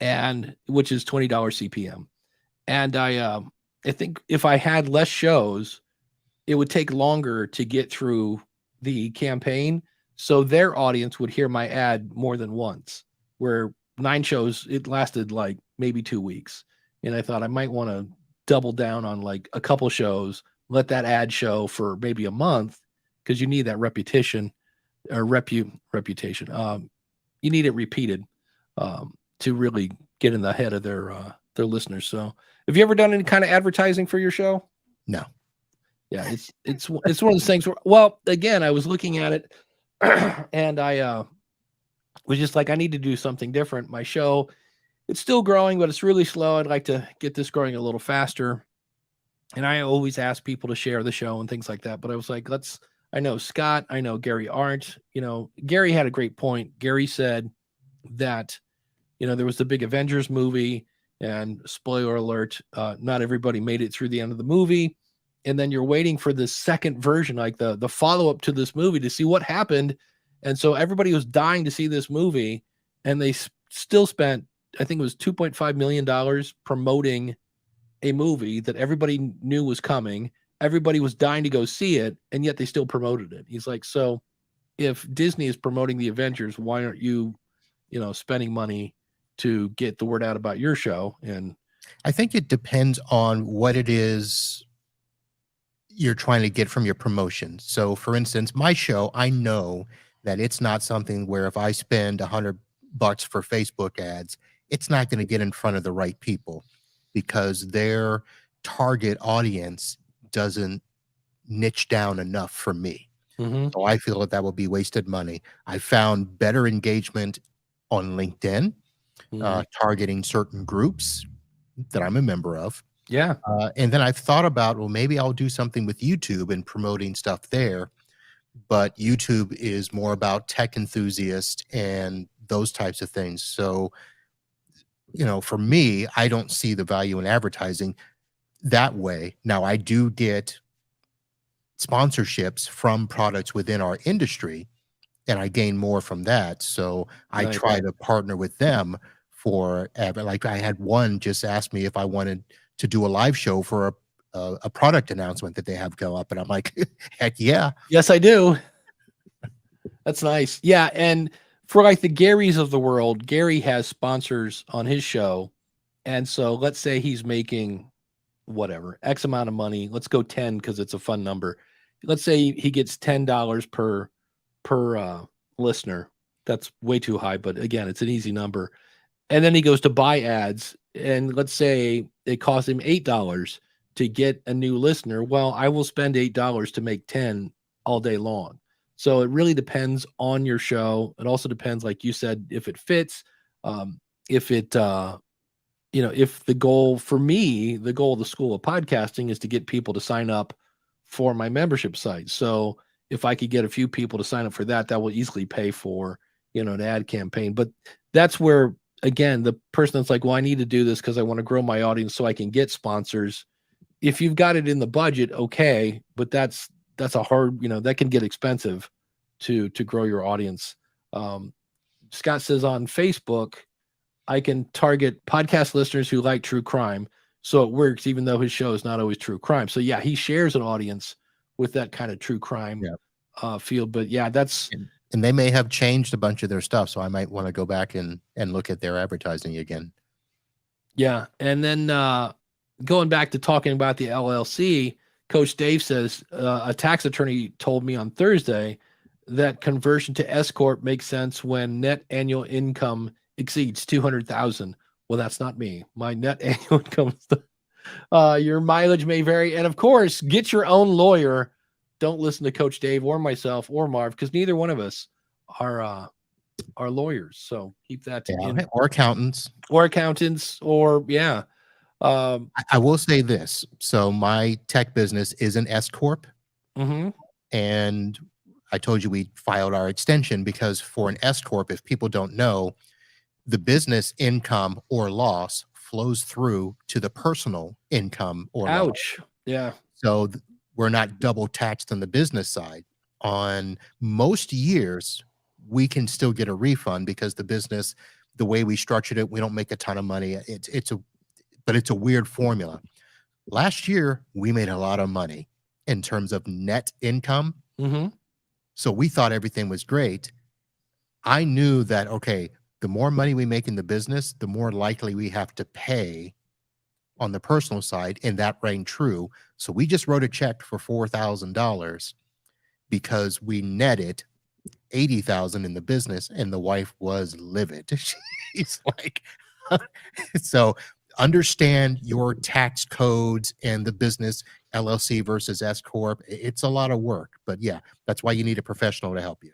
and which is $20 CPM. And I think if I had less shows, it would take longer to get through the campaign. So their audience would hear my ad more than once, where 9 shows, it lasted like maybe 2 weeks. And I thought I might want to double down on like a couple shows, let that ad show for maybe a month, because you need that reputation or reputation. You need it repeated to really get in the head of their listeners. So have you ever done any kind of advertising for your show? No. Yeah, it's one of those things where, well, again, I was looking at it and I was just like, I need to do something different. My show, it's still growing, but it's really slow. I'd like to get this growing a little faster. And I always ask people to share the show and things like that. But I was like, I know Scott, I know Gary aren't, Gary had a great point. Gary said that, there was the big Avengers movie, and spoiler alert, not everybody made it through the end of the movie. And then you're waiting for the second version, like the follow-up to this movie, to see what happened. And so everybody was dying to see this movie, and they still spent, I think it was $2.5 million promoting a movie that everybody knew was coming. Everybody was dying to go see it, and yet they still promoted it. He's like, so if Disney is promoting the Avengers, why aren't you, spending money to get the word out about your show? And I think it depends on what it is you're trying to get from your promotion. So for instance, my show, I know that it's not something where if I spend $100 for Facebook ads, it's not going to get in front of the right people, because their target audience doesn't niche down enough for me. mm-hmm. So I feel that will be wasted money. I found better engagement on LinkedIn, targeting certain groups that I'm a member of. Yeah. And then I've thought about, well, maybe I'll do something with YouTube and promoting stuff there. But YouTube is more about tech enthusiasts and those types of things. So, for me, I don't see the value in advertising that way. Now, I do get sponsorships from products within our industry, and I gain more from that. So I try to partner with them for, like, I had one just ask me if I wanted to do a live show for a product announcement that they have go up, and I'm like, heck yeah. Yes, I do. That's nice. Yeah, and for like the Garys of the world, Gary has sponsors on his show, and so let's say he's making whatever X amount of money. Let's go 10 because it's a fun number. Let's say he gets $10 per listener. That's way too high, but again, it's an easy number. And then he goes to buy ads, and let's say it costs him $8 to get a new listener. Well, I will spend $8 to make 10 all day long. So it really depends on your show. It also depends, like you said, if it fits, if it, if the goal for me, the goal of the School of Podcasting is to get people to sign up for my membership site. So if I could get a few people to sign up for that, that will easily pay for, an ad campaign. But that's where, again, the person that's like, well, I need to do this because I want to grow my audience so I can get sponsors. If you've got it in the budget, okay, but that's a hard, that can get expensive to grow your audience. Scott says on Facebook, I can target podcast listeners who like true crime. So it works, even though his show is not always true crime. So yeah, he shares an audience with that kind of true crime field. But yeah, that's... And they may have changed a bunch of their stuff. So I might want to go back and look at their advertising again. Yeah. And then going back to talking about the LLC, Coach Dave says, a tax attorney told me on Thursday that conversion to S corp makes sense when net annual income exceeds 200,000. Well, that's not me. My net annual income. Your mileage may vary, and of course, get your own lawyer. Don't listen to Coach Dave or myself or Marv, because neither one of us are lawyers. So keep that in, or accountants, or yeah. I will say this. So my tech business is an S corp, and I told you we filed our extension because for an S corp, if people don't know, the business income or loss flows through to the personal income or Ouch. loss. Yeah. So we're not double taxed on the business side. On most years, we can still get a refund because the business, the way we structured it, we don't make a ton of money. But it's a weird formula. Last year, we made a lot of money in terms of net income. So we thought everything was great. I knew that, okay, the more money we make in the business, the more likely we have to pay on the personal side, and that rang true. So we just wrote a check for $4,000 because we netted 80,000 in the business, and the wife was livid. She's like, so understand your tax codes and the business LLC versus S corp. It's a lot of work, but yeah, that's why you need a professional to help you.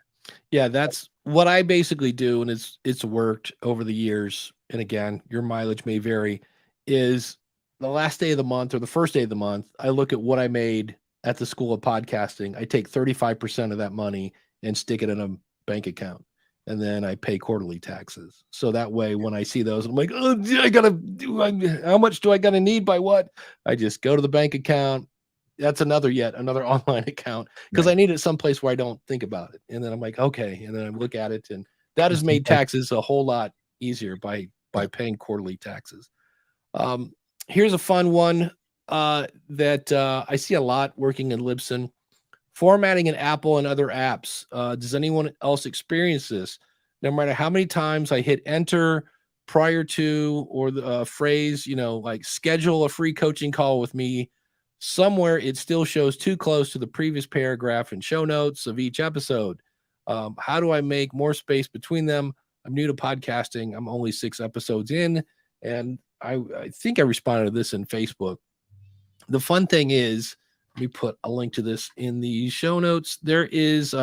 Yeah, that's what I basically do, and it's worked over the years. And again, your mileage may vary. Is the last day of the month or the first day of the month, I look at what I made at the School of Podcasting. I take 35% of that money and stick it in a bank account, and then I pay quarterly taxes. So that way, when I see those, I'm like, oh, how much do I gotta need by what? I just go to the bank account. That's another online account, because I need it someplace where I don't think about it. And then I'm like, okay. And then I look at it, and that has made taxes a whole lot easier by paying quarterly taxes. Here's a fun one that I see a lot working in Libsyn. Formatting in Apple and other apps. Does anyone else experience this? No matter how many times I hit enter prior to, or the phrase, like schedule a free coaching call with me, somewhere it still shows too close to the previous paragraph and show notes of each episode. How do I make more space between them? I'm new to podcasting. I'm only 6 episodes in, and I think I responded to this in Facebook. The fun thing is, let me put a link to this in the show notes. There is an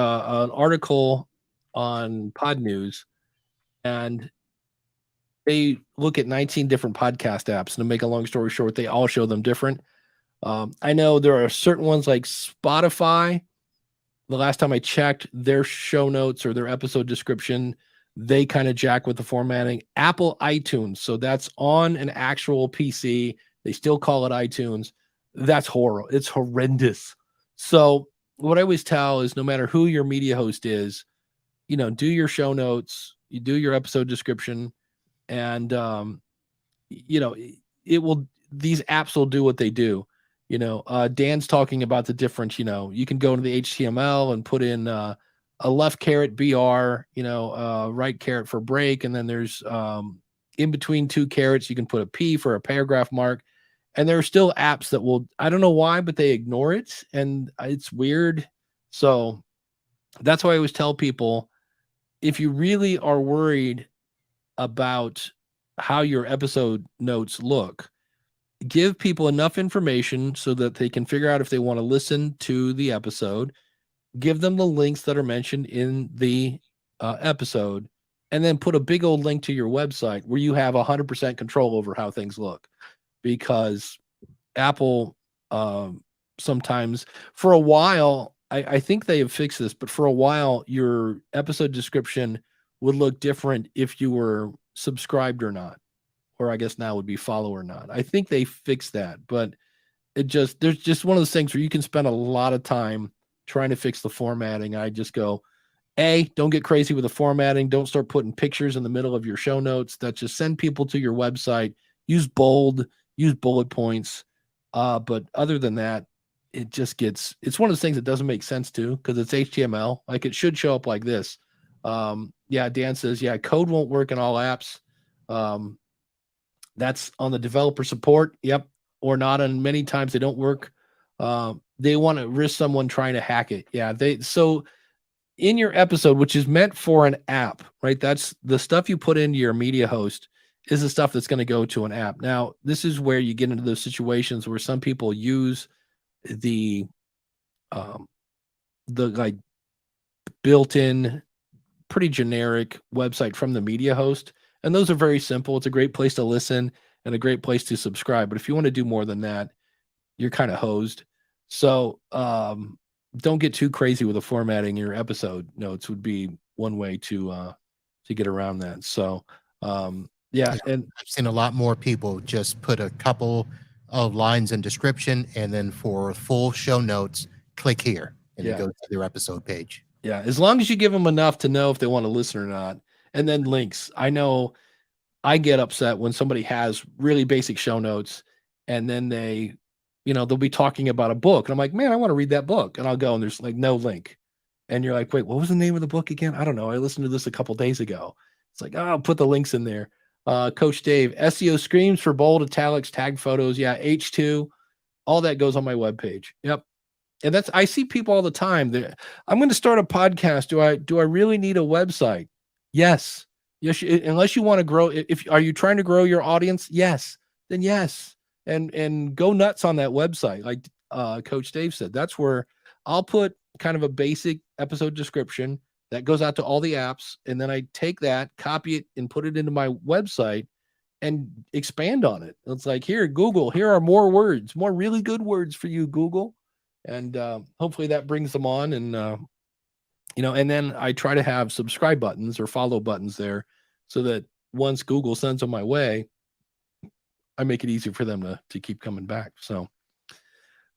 article on Pod News, and they look at 19 different podcast apps. And to make a long story short, they all show them different. I know there are certain ones like Spotify. The last time I checked, their show notes or their episode description, they kind of jack with the formatting. Apple iTunes, so that's on an actual PC. They still call it iTunes. That's horrible. It's horrendous. So what I always tell is, no matter who your media host is, do your show notes, you do your episode description, and these apps will do what they do. Dan's talking about the difference. You can go into the HTML and put in a left caret BR, right caret for break, and then there's in between 2 carets you can put a P for a paragraph mark. And there are still apps that will, I don't know why, but they ignore it, and it's weird. So that's why I always tell people, if you really are worried about how your episode notes look, give people enough information so that they can figure out if they want to listen to the episode. Give them the links that are mentioned in the episode, and then put a big old link to your website where you have 100% control over how things look. Because Apple sometimes, for a while, I think they have fixed this, but for a while, your episode description would look different if you were subscribed or not, or I guess now would be follow or not. I think they fixed that, but there's just one of those things where you can spend a lot of time trying to fix the formatting. I just go, don't get crazy with the formatting. Don't start putting pictures in the middle of your show notes. That just send people to your website. Use bold, use bullet points. But other than that, it's one of those things that doesn't make sense too, because it's HTML. Like, it should show up like this. Dan says, code won't work in all apps. That's on the developer support. Yep. Or not. And many times they don't work. They want to risk someone trying to hack it. So in your episode, which is meant for an app, right? That's the stuff you put into your media host is the stuff that's going to go to an app. Now, this is where you get into those situations where some people use the like built-in, pretty generic website from the media host, and those are very simple. It's a great place to listen and a great place to subscribe. But if you want to do more than that, you're kind of hosed. So don't get too crazy with the formatting. Your episode notes would be one way to get around that. So yeah, and I've seen a lot more people just put a couple of lines in description, and then for full show notes, click here, and it goes to their episode page. Yeah, as long as you give them enough to know if they want to listen or not, and then links. I know I get upset when somebody has really basic show notes, and then they, they'll be talking about a book, and I'm like, man, I want to read that book, and I'll go, and there's like no link, and you're like, wait, what was the name of the book again? I don't know. I listened to this a couple days ago. It's like, oh, I'll put the links in there. Coach Dave, SEO screams for bold, italics, tag photos. Yeah, H2, all that goes on my webpage. Yep. And I see people all the time. I'm going to start a podcast. Do I really need a website? Yes. Yes. Unless you want to grow. Are you trying to grow your audience? Yes. Then yes. And go nuts on that website. Like Coach Dave said, that's where I'll put kind of a basic episode description that goes out to all the apps. And then I take that, copy it, and put it into my website and expand on it. It's like, here, Google, here are more words, more really good words for you, Google. And hopefully that brings them on. And, and then I try to have subscribe buttons or follow buttons there so that once Google sends them my way, I make it easier for them to keep coming back. So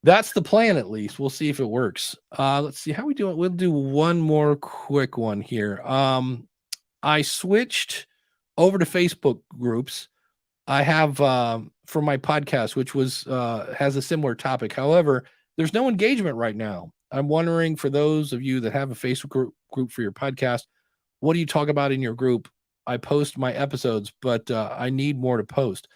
that's the plan, at least. We'll see if it works. Let's see how we do it. We'll do one more quick one here. I switched over to Facebook groups. I have for my podcast, which has a similar topic. However, there's no engagement right now. I'm wondering, for those of you that have a Facebook group for your podcast, what do you talk about in your group? I post my episodes, but I need more to post.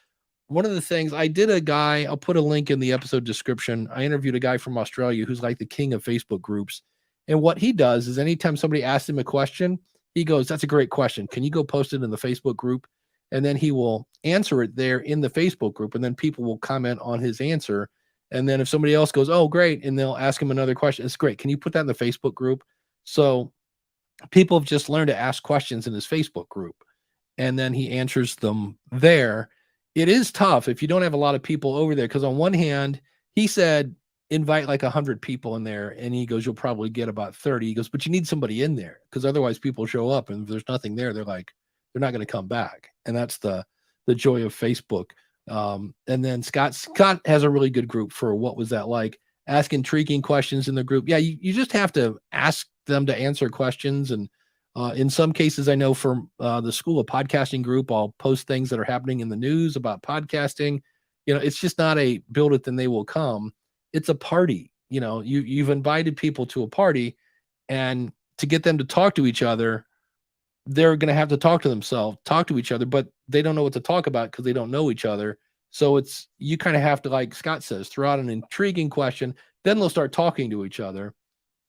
One of the things I did, I'll put a link in the episode description. I interviewed a guy from Australia who's like the king of Facebook groups. And what he does is anytime somebody asks him a question, he goes, that's a great question. Can you go post it in the Facebook group? And then he will answer it there in the Facebook group. And then people will comment on his answer. And then if somebody else goes, oh, great, and they'll ask him another question, it's great. Can you put that in the Facebook group? So people have just learned to ask questions in his Facebook group. And then he answers them there. It is tough if you don't have a lot of people over there, because on one hand, he said, invite like 100 people in there. And he goes, you'll probably get about 30. He goes, but you need somebody in there, because otherwise people show up and if there's nothing there, they're not going to come back. And that's the joy of Facebook. And then Scott has a really good group for what was that like. Ask intriguing questions in the group. Yeah, you just have to ask them to answer questions. And in some cases, I know from the School of Podcasting group, I'll post things that are happening in the news about podcasting. It's just not a build it, then they will come. It's a party. You've invited people to a party, and to get them to talk to each other, they're going to have to talk to each other, but they don't know what to talk about because they don't know each other. So you kind of have to, like Scott says, throw out an intriguing question, then they'll start talking to each other.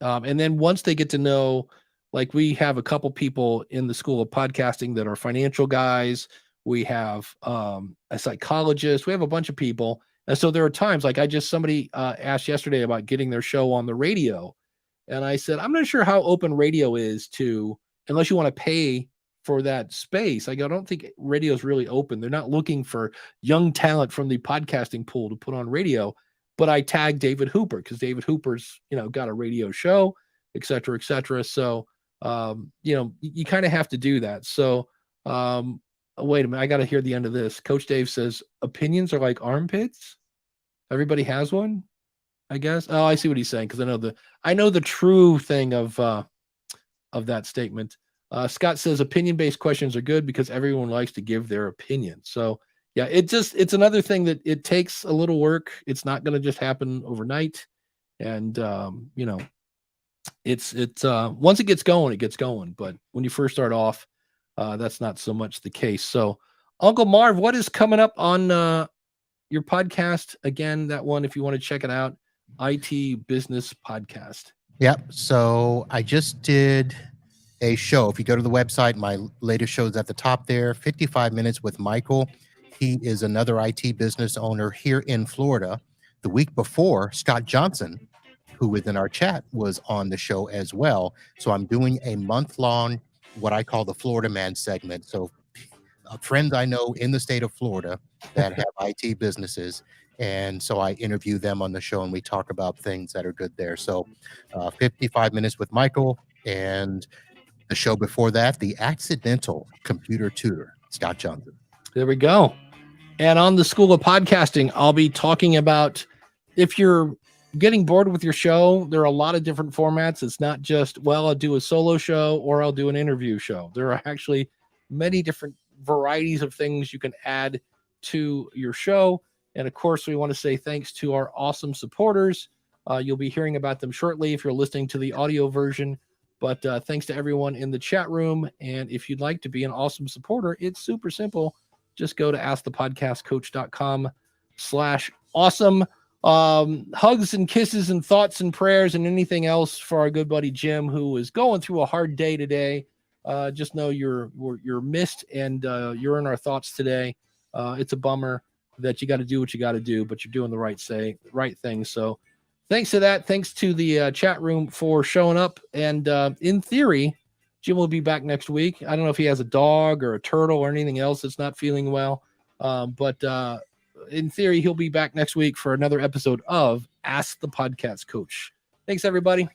And then once they get to know, like we have a couple people in the School of Podcasting that are financial guys. We have a psychologist. We have a bunch of people. And so there are times like somebody asked yesterday about getting their show on the radio. And I said, I'm not sure how open radio is unless you want to pay for that space. I don't think radio is really open. They're not looking for young talent from the podcasting pool to put on radio. But I tagged David Hooper because David Hooper's, got a radio show, et cetera, et cetera. So, you kind of have to do that. So, wait a minute. I got to hear the end of this. Coach Dave says opinions are like armpits. Everybody has one, I guess. Oh, I see what he's saying. Cause I know the true thing of that statement. Scott says opinion-based questions are good because everyone likes to give their opinion. So yeah, it's another thing that it takes a little work. It's not going to just happen overnight. And, it's once it gets going. But when you first start off, that's not so much the case. So Uncle Marv, what is coming up on your podcast? Again, that one, if you want to check it out, IT Business Podcast. Yep. So I just did a show. If you go to the website, my latest show is at the top there, 55 Minutes with Michael. He is another IT business owner here in Florida. The week before, Scott Johnson, who was in our chat, was on the show as well. So I'm doing a month-long, what I call the Florida Man segment. So friends I know in the state of Florida that have IT businesses. And so I interview them on the show and we talk about things that are good there. So 55 Minutes with Michael, and the show before that, The Accidental Computer Tutor, Scott Johnson. There we go. And on the School of Podcasting, I'll be talking about if you're getting bored with your show, there are a lot of different formats. It's not just, well, I'll do a solo show or I'll do an interview show. There are actually many different varieties of things you can add to your show. And of course, we want to say thanks to our awesome supporters. You'll be hearing about them shortly if you're listening to the audio version. But thanks to everyone in the chat room. And if you'd like to be an awesome supporter, it's super simple. Just go to askthepodcastcoach.com/awesome. Hugs and kisses and thoughts and prayers and anything else for our good buddy Jim, who is going through a hard day today. Just know you're missed and you're in our thoughts today. It's a bummer that you got to do what you got to do, but you're doing the right thing. So thanks to that. Thanks to the chat room for showing up. And in theory, Jim will be back next week. I don't know if he has a dog or a turtle or anything else that's not feeling well. But in theory, he'll be back next week for another episode of Ask the Podcast Coach. Thanks, everybody.